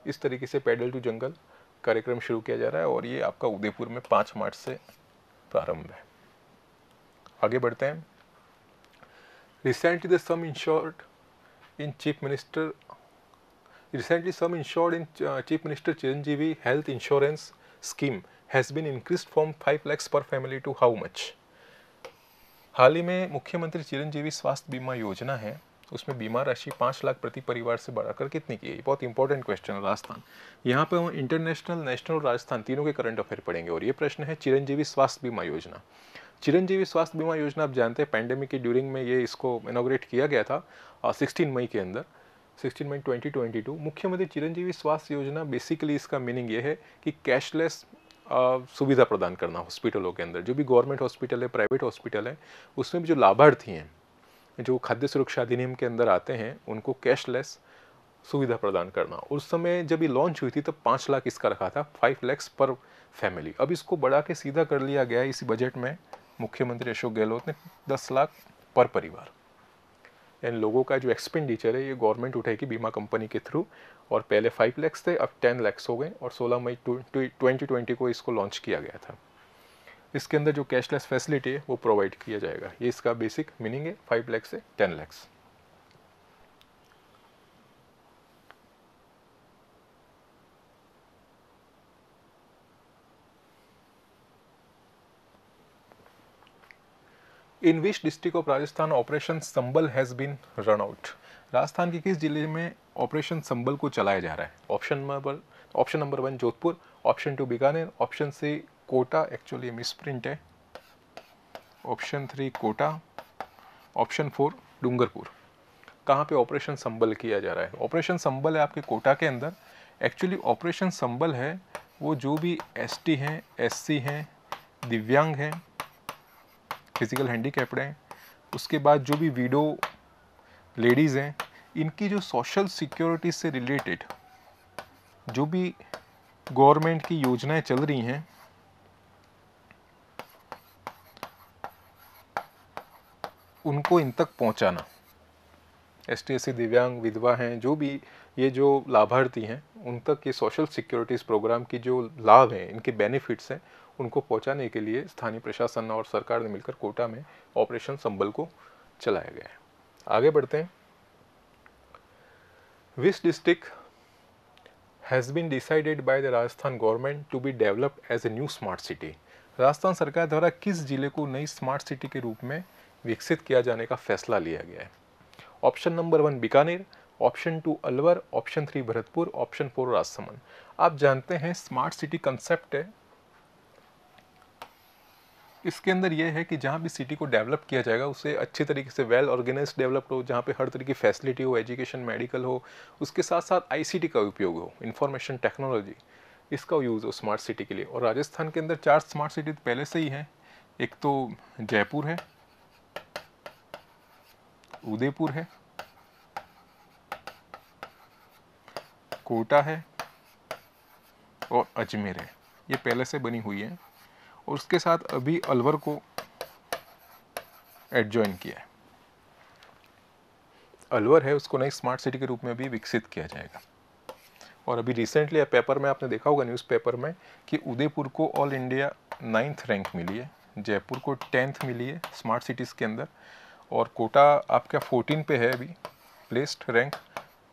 इस तरीके से पैडल टू जंगल कार्यक्रम शुरू किया जा रहा है और ये आपका उदयपुर में 5 मार्च से प्रारंभ है। आगे बढ़ते हैं। Recently some insured in chief minister Chiranjeevi health insurance scheme has been increased from 5 lakhs per family to how much। हाल ही में मुख्यमंत्री चिरंजीवी स्वास्थ्य बीमा योजना है, उसमें बीमा राशि 5 लाख प्रति परिवार से बढ़ाकर कितनी की है। बहुत इंपॉर्टेंट क्वेश्चन है राजस्थान। यहाँ पे हम इंटरनेशनल, नेशनल और राजस्थान तीनों के करंट अफेयर पढ़ेंगे और ये प्रश्न है चिरंजीवी स्वास्थ्य बीमा योजना। चिरंजीवी स्वास्थ्य बीमा योजना आप जानते हैं पैंडेमिक के ड्यूरिंग में ये इसको इनॉग्रेट किया गया था 16 मई के अंदर, 16 मई 2022। मुख्यमंत्री चिरंजीवी स्वास्थ्य योजना, बेसिकली इसका मीनिंग ये है कि कैशलेस सुविधा प्रदान करना हॉस्पिटलों के अंदर। जो भी गवर्नमेंट हॉस्पिटल है, प्राइवेट हॉस्पिटल है, उसमें भी जो लाभार्थी हैं जो खाद्य सुरक्षा अधिनियम के अंदर आते हैं उनको कैशलेस सुविधा प्रदान करना। उस समय जब ये लॉन्च हुई थी तब 5 लाख इसका रखा था, 5 lakhs पर फैमिली। अब इसको बढ़ा के सीधा कर लिया गया है इसी बजट में, मुख्यमंत्री अशोक गहलोत ने 10 लाख पर परिवार। इन लोगों का जो एक्सपेंडिचर है ये गवर्नमेंट उठाएगी बीमा कंपनी के थ्रू, और पहले 5 lakhs थे, अब 10 lakhs हो गए और 16 मई 2020 को इसको लॉन्च किया गया था। इसके अंदर जो कैशलेस फैसिलिटी है वो प्रोवाइड किया जाएगा। ये इसका बेसिक मीनिंग है 5 लाख से 10 lakh. In which district of Rajasthan operation Sambal has been run out. Rajasthan के किस जिले में ऑपरेशन संबल को चलाया जा रहा है? Option number 1 Jodhpur, option 2 Bikaner, option C Kota, actually misprint है, ऑप्शन 3 कोटा, ऑप्शन 4 डूंगरपुर। कहाँ पे ऑपरेशन संबल किया जा रहा है? ऑपरेशन संबल है आपके कोटा के अंदर। एक्चुअली ऑपरेशन संबल है वो जो भी एसटी हैं, एससी हैं, दिव्यांग हैं, फिजिकल हैंडीकैप्ड हैं, उसके बाद जो भी विडो लेडीज़ हैं, इनकी जो सोशल सिक्योरिटी से रिलेटेड जो भी गवर्नमेंट की योजनाएं चल रही हैं उनको इन तक पहुंचाना। एसटी एससी दिव्यांग विधवा हैं, जो भी ये जो लाभार्थी हैं उन तक ये सोशल सिक्योरिटीज़ प्रोग्राम की जो लाभ हैं, इनके बेनिफिट्स हैं, उनको पहुंचाने के लिए स्थानीय प्रशासन और सरकार ने मिलकर कोटा में ऑपरेशन संबल को चलाया गया है। आगे बढ़ते हैं। Which district has been decided by the Rajasthan government to be developed as a new smart city. Rajasthan सरकार द्वारा किस जिले को नई स्मार्ट सिटी के रूप में विकसित किया जाने का फैसला लिया गया है? Option number 1 Bikaner, option 2 Alwar, option 3 Bharatpur, option 4 Rajsamand. आप जानते हैं स्मार्ट सिटी कंसेप्ट है, इसके अंदर यह है कि जहाँ भी सिटी को डेवलप किया जाएगा उसे अच्छी तरीके से वेल ऑर्गेनाइज्ड डेवलप्ड हो, जहाँ पे हर तरह की फैसिलिटी हो, एजुकेशन, मेडिकल हो, उसके साथ साथ आईसीटी का उपयोग हो, इंफॉर्मेशन टेक्नोलॉजी, इसका यूज़ हो स्मार्ट सिटी के लिए। और राजस्थान के अंदर 4 स्मार्ट सिटी पहले से ही हैं। एक तो जयपुर है, उदयपुर है, कोटा है और अजमेर है। ये पहले से बनी हुई है और उसके साथ अभी अलवर को एडजॉइन किया है। अलवर है, उसको नई स्मार्ट सिटी के रूप में भी विकसित किया जाएगा। और अभी रिसेंटली पेपर में आपने देखा होगा, न्यूज़पेपर में, कि उदयपुर को ऑल इंडिया 9th रैंक मिली है, जयपुर को 10th मिली है स्मार्ट सिटीज़ के अंदर, और कोटा आपका 14 पे है अभी प्लेस्ड रैंक,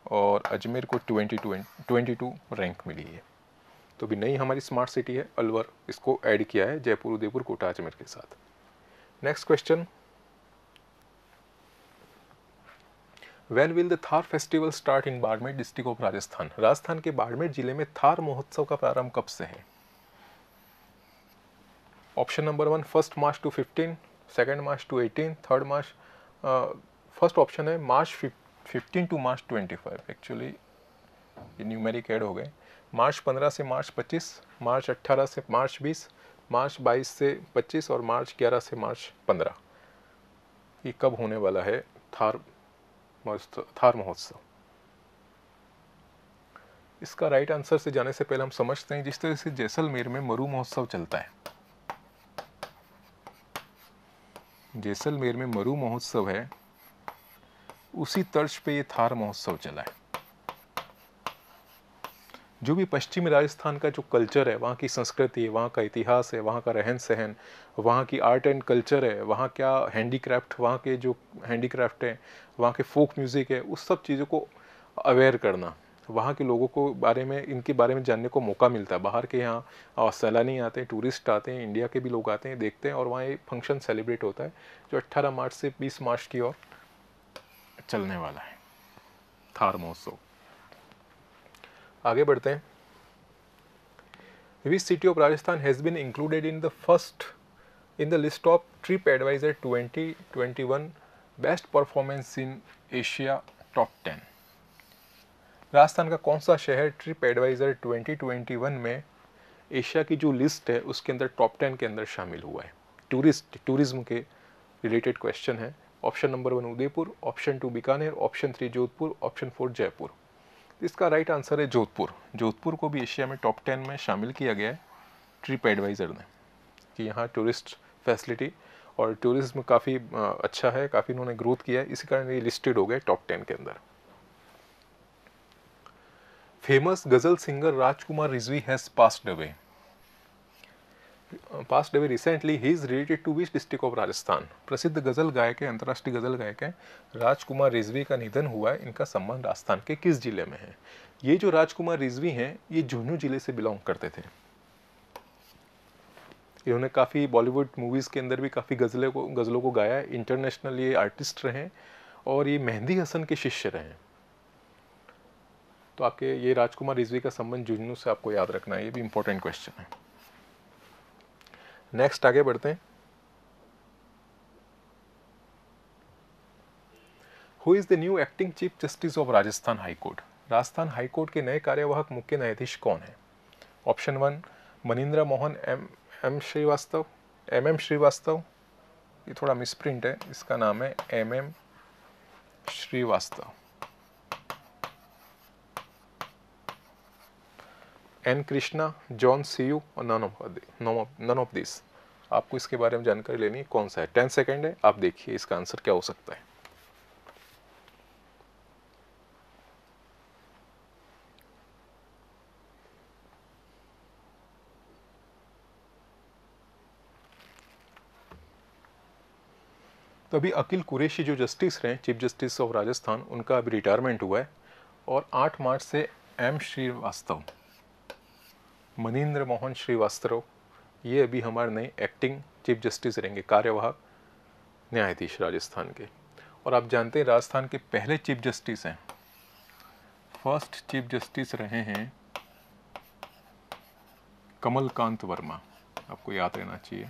और अजमेर को 22 रैंक मिली है। तो भी नई हमारी स्मार्ट सिटी है अलवर, इसको ऐड किया है जयपुर, उदयपुर, कोटा, अजमेर के साथ। Next question, when will the Thar festival start in Barmer district of Rajasthan. Rajasthan के बाड़मेर जिले में थार महोत्सव का प्रारंभ कब से है? Option number 1 1 March two 15, 2 March two 18, 3 मार्च, फर्स्ट ऑप्शन है मार्च 15 टू मार्च 25। एक्चुअली ये न्यूमेरिक ऐड हो गए। मार्च 15 से मार्च 25, मार्च 18 से मार्च 20, मार्च 22 से 25 और मार्च 11 से मार्च 15। ये कब होने वाला है थार महोत्सव? इसका राइट आंसर से जाने से पहले हम समझते हैं जिस तरह से जैसलमेर में मरु महोत्सव चलता है, जैसलमेर में मरु महोत्सव है, उसी तर्ज पे ये थार महोत्सव चला है। जो भी पश्चिमी राजस्थान का जो कल्चर है, वहाँ की संस्कृति है, वहाँ का इतिहास है, वहाँ का रहन सहन, वहाँ की आर्ट एंड कल्चर है, वहाँ क्या हैंडीक्राफ्ट, वहाँ के जो हैंडीक्राफ्ट है, वहाँ के फोक म्यूज़िक है, उस सब चीज़ों को अवेयर करना, वहाँ के लोगों को बारे में, इनके बारे में जानने को मौका मिलता है। बाहर के यहाँ सैलानी आते हैं, टूरिस्ट आते हैं, इंडिया के भी लोग आते हैं, देखते हैं, और वहाँ ये फंक्शन सेलिब्रेट होता है जो 18 मार्च से 20 मार्च की ओर चलने वाला है, थार महोत्सव। आगे बढ़ते हैं। Which city of Rajasthan has been included in the list of Trip Advisor 2021 best performance in Asia top 10। Rajasthan का कौन सा शहर ट्रिप एडवाइजर 2021 में एशिया की जो लिस्ट है उसके अंदर टॉप 10 के अंदर शामिल हुआ है? टूरिज्म के रिलेटेड क्वेश्चन है। Option number 1 Udaipur, option 2 Bikaner, option 3 Jodhpur, option 4 Jaipur. इसका राइट आंसर है जोधपुर। जोधपुर को भी एशिया में टॉप 10 में शामिल किया गया है ट्रिप एडवाइज़र ने, कि यहाँ टूरिस्ट फैसिलिटी और टूरिज्म काफ़ी अच्छा है, काफ़ी इन्होंने ग्रोथ किया है, इसी कारण ये लिस्टेड हो गए टॉप 10 के अंदर। Famous ghazal singer Rajkumar Rizvi has passed away. Past away recently, he is related to which district of Rajasthan? प्रसिद्ध गजल गायक है, अंतर्राष्ट्रीय गजल गायक है राजकुमार रिजवी का निधन हुआ है, इनका संबंध राजस्थान के किस जिले में है? ये जो राजकुमार रिजवी हैं ये झुंझुनू जिले से बिलोंग करते थे। इन्होंने काफ़ी बॉलीवुड मूवीज़ के अंदर भी काफ़ी गज़लों को गाया है। इंटरनेशनल ये आर्टिस्ट रहे हैं और ये मेहंदी हसन के शिष्य रहे हैं। तो आपके ये राजकुमार रिजवी का संबंध झुंझुनू से आपको याद रखना है, ये भी इंपॉर्टेंट क्वेश्चन है। नेक्स्ट आगे बढ़ते हैं। Who is the new acting chief justice of Rajasthan high court? Rajasthan high court के नए कार्यवाहक मुख्य न्यायाधीश कौन है? Option 1 Manindra Mohan M Srivastava, M Srivastava, ये थोड़ा मिसप्रिंट है, इसका नाम है M Srivastava. N Krishna, John CU और नन ऑफ दिस। आपको इसके बारे में जानकारी लेनी है, कौन सा है? 10 सेकेंड है, आप देखिए इसका आंसर क्या हो सकता है। तो अभी अकील कुरैशी जो जस्टिस रहे, चीफ जस्टिस ऑफ राजस्थान, उनका अभी रिटायरमेंट हुआ है और 8 मार्च से एम श्रीवास्तव, मनिंद्र मोहन श्रीवास्तव, ये अभी हमारे नए एक्टिंग चीफ जस्टिस रहेंगे, कार्यवाहक न्यायाधीश राजस्थान के। और आप जानते हैं राजस्थान के पहले चीफ जस्टिस हैं, फर्स्ट चीफ जस्टिस रहे हैं कमलकांत वर्मा, आपको याद रहना चाहिए,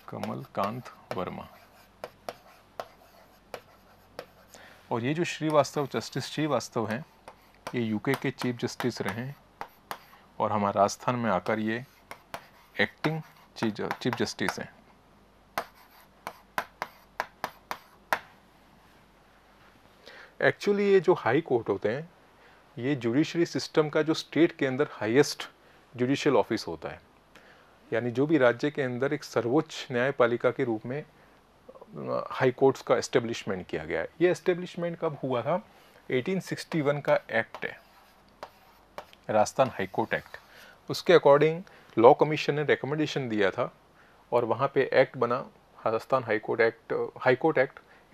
कमलकांत वर्मा। और ये जो श्रीवास्तव, जस्टिस श्रीवास्तव हैं, ये यूके के चीफ जस्टिस रहे हैं और हमारे राजस्थान में आकर ये एक्टिंग चीफ जस्टिस हैं। एक्चुअली ये जो हाई कोर्ट होते हैं, ये जुडिशरी सिस्टम का जो स्टेट के अंदर हाईएस्ट जुडिशियल ऑफिस होता है, यानी जो भी राज्य के अंदर एक सर्वोच्च न्यायपालिका के रूप में हाई कोर्ट्स का एस्टेब्लिशमेंट किया गया है। ये एस्टेब्लिशमेंट कब हुआ था? 1861 का एक्ट है, राजस्थान हाई कोर्ट एक्ट। उसके अकॉर्डिंग लॉ कमीशन ने रिकमेंडेशन दिया था और वहाँ पे एक्ट बना, राजस्थान हाई कोर्ट एक्ट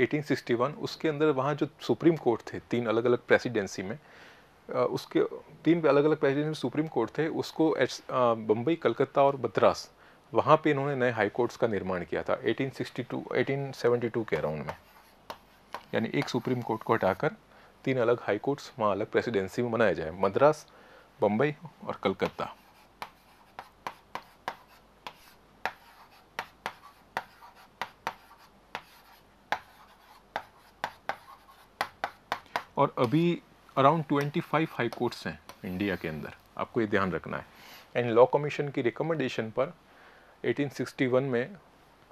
1861। उसके अंदर वहाँ जो सुप्रीम कोर्ट थे, 3 अलग अलग प्रेसिडेंसी में, उसके 3 अलग अलग प्रेसिडेंसी सुप्रीम कोर्ट थे, उसको बम्बई, कलकत्ता और मद्रास, वहाँ पे इन्होंने नए हाई कोर्ट्स का निर्माण किया था 1872 के अराउंड में। यानी एक सुप्रीम कोर्ट को हटाकर 3 अलग हाई कोर्ट्स वहाँ अलग प्रेसिडेंसी में बनाया जाए, मद्रास, बम्बई और कलकत्ता। और अभी अराउंड 25 हाई कोर्ट्स हैं इंडिया के अंदर, आपको ये ध्यान रखना है। एंड लॉ कमीशन की रिकमेंडेशन पर 1861 में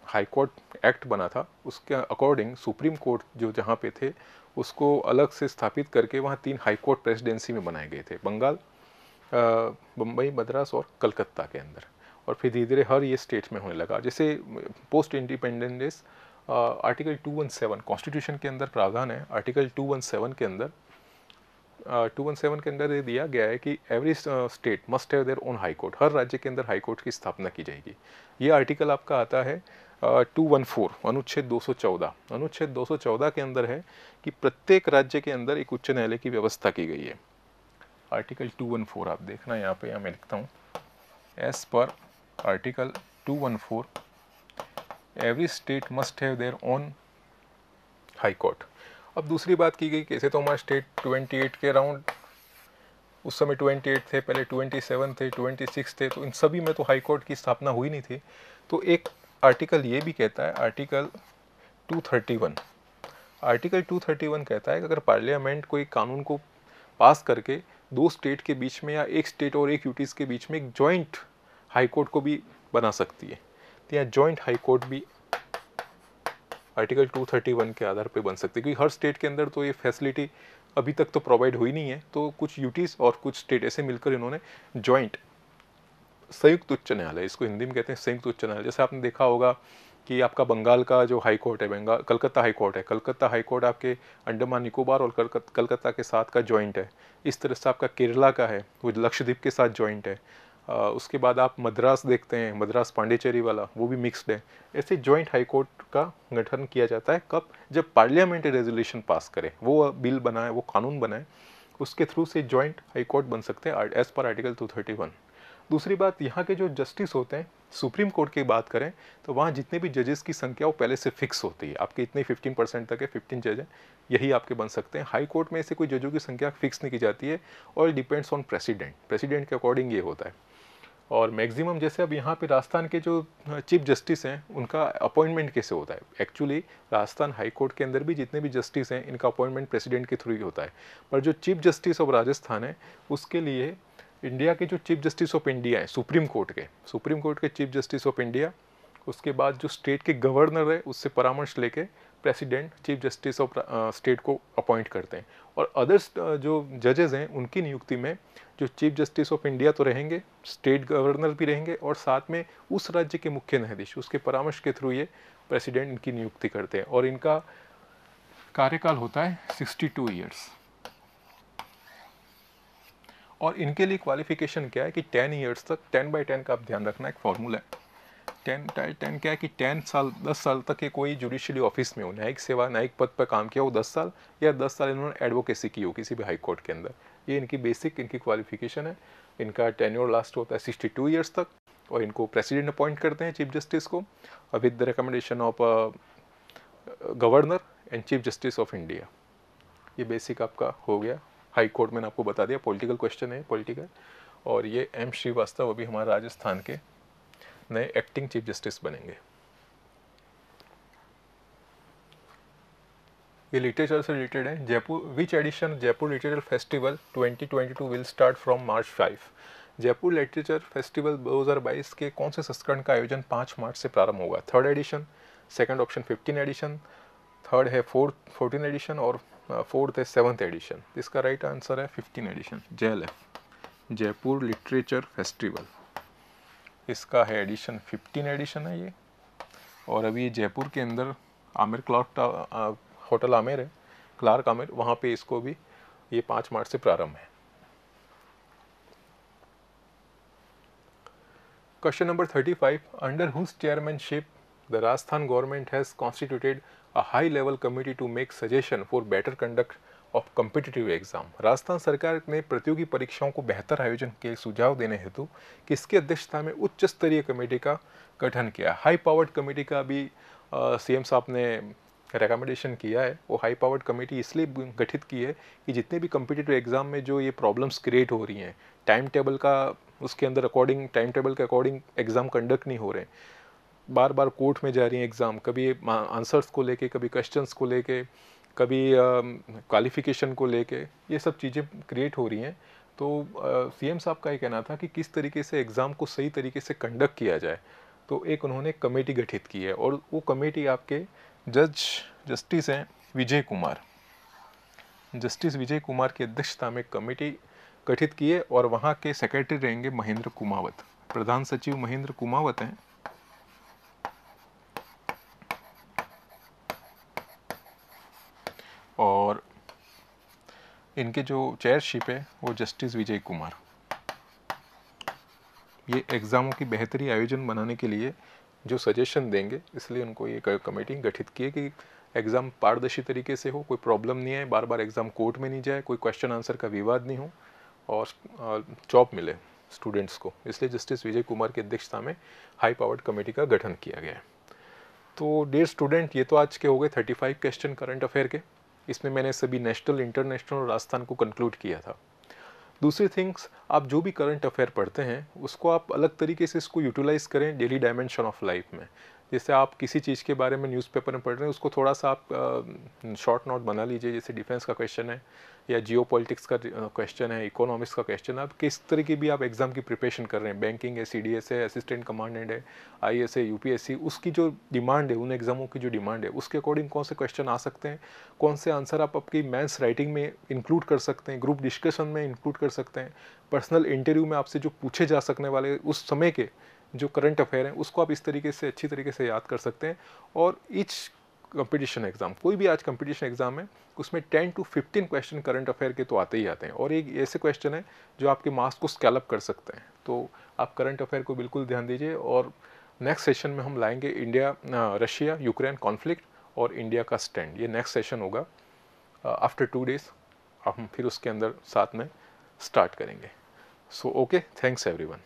हाई कोर्ट एक्ट बना था, उसके अकॉर्डिंग सुप्रीम कोर्ट जो जहाँ पे थे उसको अलग से स्थापित करके वहाँ 3 हाई कोर्ट प्रेसिडेंसी में बनाए गए थे, बंगाल, बम्बई, मद्रास और कलकत्ता के अंदर। और फिर धीरे धीरे हर ये स्टेट में होने लगा। जैसे पोस्ट इंडिपेंडेंस आर्टिकल 217 कॉन्स्टिट्यूशन के अंदर प्रावधान है, आर्टिकल 217 के अंदर 217 के अंदर ये दिया गया है कि every state must have their own high court, हर राज्य के अंदर हाई कोर्ट की स्थापना की जाएगी। ये आर्टिकल आपका आता है 214 अनुच्छेद 214। अनुच्छेद 214 के अंदर है कि प्रत्येक राज्य के अंदर एक उच्च न्यायालय की व्यवस्था की गई है। आर्टिकल 214 आप देखना यहाँ पे, यहाँ मैं लिखता हूँ, एज पर article 214 every state must have their own high court. अब दूसरी बात की गई, कैसे तो हमारे स्टेट 28 के अराउंड, उस समय 28 थे, पहले 27 थे, 26 थे, तो इन सभी में तो हाई कोर्ट की स्थापना हुई नहीं थी। तो एक आर्टिकल ये भी कहता है, आर्टिकल 231, आर्टिकल 231 कहता है कि अगर पार्लियामेंट कोई कानून को पास करके 2 स्टेट के बीच में या एक स्टेट और एक यूटीज़ के बीच में एक जॉइंट हाई कोर्ट को भी बना सकती है, तो यहाँ जॉइंट हाई कोर्ट भी आर्टिकल 231 के आधार पे बन सकती है। क्योंकि हर स्टेट के अंदर तो ये फैसिलिटी अभी तक तो प्रोवाइड हुई नहीं है, तो कुछ यूटीज़ और कुछ स्टेट ऐसे मिलकर इन्होंने जॉइंट, संयुक्त उच्च न्यायालय, इसको हिंदी में कहते हैं संयुक्त उच्च न्यायालय। जैसे आपने देखा होगा कि आपका बंगाल का जो हाई कोर्ट है, बंगाल कलकत्ता हाई कोर्ट है, कलकत्ता हाई कोर्ट आपके अंडमान निकोबार और कलकत्ता के साथ का जॉइंट है। इस तरह से आपका केरला का है, वो लक्षद्वीप के साथ जॉइंट है। उसके बाद आप मद्रास देखते हैं, मद्रास पांडिचेरी वाला, वो भी मिक्स्ड है। ऐसे जॉइंट हाई कोर्ट का गठन किया जाता है कब? जब पार्लियामेंट रेजोल्यूशन पास करे, वो बिल बनाए, वो कानून बनाए, उसके थ्रू से जॉइंट हाई कोर्ट बन सकते हैं एज पर आर्टिकल 231। दूसरी बात, यहाँ के जो जस्टिस होते हैं, सुप्रीम कोर्ट की बात करें तो वहाँ जितने भी जजेस की संख्या वो पहले से फिक्स होती है, आपके इतने 15% तक है, 15 जज हैं, यही आपके बन सकते हैं। हाई कोर्ट में ऐसे कोई जजों की संख्या फिक्स नहीं की जाती है और डिपेंड्स ऑन प्रेसिडेंट के अकॉर्डिंग ये होता है। और मैक्सिमम जैसे अब यहाँ पे राजस्थान के जो चीफ जस्टिस हैं उनका अपॉइंटमेंट कैसे होता है? एक्चुअली राजस्थान हाई कोर्ट के अंदर भी जितने भी जस्टिस हैं इनका अपॉइंटमेंट प्रेसिडेंट के थ्रू ही होता है, पर जो चीफ जस्टिस ऑफ राजस्थान है उसके लिए इंडिया के जो चीफ जस्टिस ऑफ इंडिया है, सुप्रीम कोर्ट के चीफ जस्टिस ऑफ इंडिया, उसके बाद जो स्टेट के गवर्नर है उससे परामर्श लेके president chief justice of state को अपॉइंट करते हैं। और अदर्स जो जजेस हैं उनकी नियुक्ति में जो चीफ जस्टिस ऑफ इंडिया तो रहेंगे, स्टेट गवर्नर भी रहेंगे, और साथ में उस राज्य के मुख्य न्यायाधीश, उसके परामर्श के थ्रू ये प्रेसिडेंट इनकी नियुक्ति करते हैं। और इनका कार्यकाल होता है 62 ईयर्स। और इनके लिए क्वालिफिकेशन क्या है कि 10 ईयर्स तक, 10/10 का आप ध्यान रखना, एक फॉर्मूला है 10 क्या है कि 10 साल तक ये कोई जुडिशियली ऑफिस में हो, न्यायिक सेवा, न्यायिक पद पर काम किया हो 10 साल, या 10 साल इन्होंने एडवोकेसी की हो किसी भी हाई कोर्ट के अंदर। ये इनकी बेसिक इनकी क्वालिफिकेशन है। इनका टेन्योर लास्ट होता है 62 ईयर्स तक, और इनको प्रेसिडेंट अपॉइंट करते हैं चीफ जस्टिस को with the recommendation of governor and chief justice of India. ये बेसिक आपका हो गया। हाई कोर्ट मैंने आपको बता दिया, पॉलिटिकल क्वेश्चन है, पॉलिटिकल। और ये एम श्रीवास्तव अभी हमारे राजस्थान के नए एक्टिंग चीफ जस्टिस बनेंगे। ये लिटरेचर से रिलेटेड है। Jaipur which edition Jaipur literature festival 2022 will start from March 5। Jaipur literature festival 2022 के कौन से संस्करण का आयोजन 5 मार्च से प्रारंभ होगा? 3rd edition, second option 15 edition, third है 14 एडिशन, और 4th है 7th एडिशन। इसका राइट आंसर है 15 edition, JLF, Jaipur literature festival. इसका है एडिशन 15 एडिशन है ये। और अभी ये जयपुर के अंदर आमिर क्लार्क होटल आमिर है, क्लार्क आमिर, वहाँ पे इसको भी ये 5 मार्च से प्रारंभ है। Question number 35, under whose chairmanship the Rajasthan government has constituted a high level committee to make suggestion for better conduct of competitive exam. Rajasthan सरकार ने प्रतियोगी परीक्षाओं को बेहतर आयोजन के सुझाव देने हेतु किसकी अध्यक्षता में उच्च स्तरीय कमेटी का गठन किया? हाई पावर्ड कमेटी का भी CM साहब ने रिकमेंडेशन किया है। वो हाई पावर्ड कमेटी इसलिए गठित की है कि जितने भी कम्पिटिटिव एग्जाम में जो ये प्रॉब्लम्स क्रिएट हो रही हैं, टाइम टेबल का उसके अंदर अकॉर्डिंग, टाइम टेबल के अकॉर्डिंग एग्ज़ाम कंडक्ट नहीं हो रहे, बार बार कोर्ट में जा रही हैं एग्ज़ाम, कभी आंसर्स को लेके, कभी क्वेश्चंस को लेके, कभी क्वालिफिकेशन को लेके, ये सब चीज़ें क्रिएट हो रही हैं। तो CM साहब का ये कहना था कि किस तरीके से एग्ज़ाम को सही तरीके से कंडक्ट किया जाए, तो एक उन्होंने कमेटी गठित की है। और वो कमेटी आपके जस्टिस हैं विजय कुमार, जस्टिस विजय कुमार की अध्यक्षता में कमेटी गठित की है। और वहाँ के सेक्रेटरी रहेंगे महेंद्र कुमावत, प्रधान सचिव महेंद्र कुमावत हैं। और इनके जो चेयरशिप है वो जस्टिस विजय कुमार। ये एग्ज़ामों की बेहतरी आयोजन बनाने के लिए जो सजेशन देंगे, इसलिए उनको ये कमेटी गठित की है कि एग्ज़ाम पारदर्शी तरीके से हो, कोई प्रॉब्लम नहीं है, बार बार एग्ज़ाम कोर्ट में नहीं जाए, कोई क्वेश्चन आंसर का विवाद नहीं हो, और जॉब मिले स्टूडेंट्स को। इसलिए जस्टिस विजय कुमार की अध्यक्षता में हाई पावर्ड कमेटी का गठन किया गया है। तो डियर स्टूडेंट, ये तो आज के हो गए 35 क्वेश्चन करंट अफेयर के। इसमें मैंने सभी नेशनल, इंटरनेशनल और राजस्थान को कंक्लूड किया था। दूसरी थिंग्स, आप जो भी करंट अफेयर पढ़ते हैं उसको आप अलग तरीके से इसको यूटिलाइज करें डेली डायमेंशन ऑफ लाइफ में। जैसे आप किसी चीज़ के बारे में न्यूज़पेपर में पढ़ रहे हैं, उसको थोड़ा सा आप शॉर्ट नोट बना लीजिए। जैसे डिफेंस का क्वेश्चन है, या जियो पॉलिटिक्स का क्वेश्चन है, इकोनॉमिक्स का क्वेश्चन है, आप किस तरह की भी आप एग्ज़ाम की प्रिपरेशन कर रहे हैं, बैंकिंग है, CDS है, असिस्टेंट कमांडेंट है, IAS है, UPSC, उसकी जो डिमांड है, उन एग्ज़ामों की जो डिमांड है, उसके अकॉर्डिंग कौन से क्वेश्चन आ सकते हैं, कौन से आंसर आप आपकी मेंस राइटिंग में इंक्लूड कर सकते हैं, ग्रुप डिस्कशन में इंक्लूड कर सकते हैं, पर्सनल इंटरव्यू में आपसे जो पूछे जा सकने वाले उस समय के जो करंट अफेयर हैं, उसको आप इस तरीके से अच्छी तरीके से याद कर सकते हैं। और ईच कंपटीशन एग्जाम, कोई भी आज कंपटीशन एग्जाम है, उसमें 10 to 15 क्वेश्चन करंट अफेयर के तो आते ही आते हैं। और एक ऐसे क्वेश्चन है जो आपके मार्क्स को स्केल अप कर सकते हैं। तो आप करंट अफेयर को बिल्कुल ध्यान दीजिए। और नेक्स्ट सेशन में हम लाएंगे इंडिया रशिया यूक्रेन कॉन्फ्लिक्ट और इंडिया का स्टैंड। ये नेक्स्ट सेशन होगा आफ्टर 2 डेज। हम फिर उसके अंदर साथ में स्टार्ट करेंगे। So okay, thanks everyone.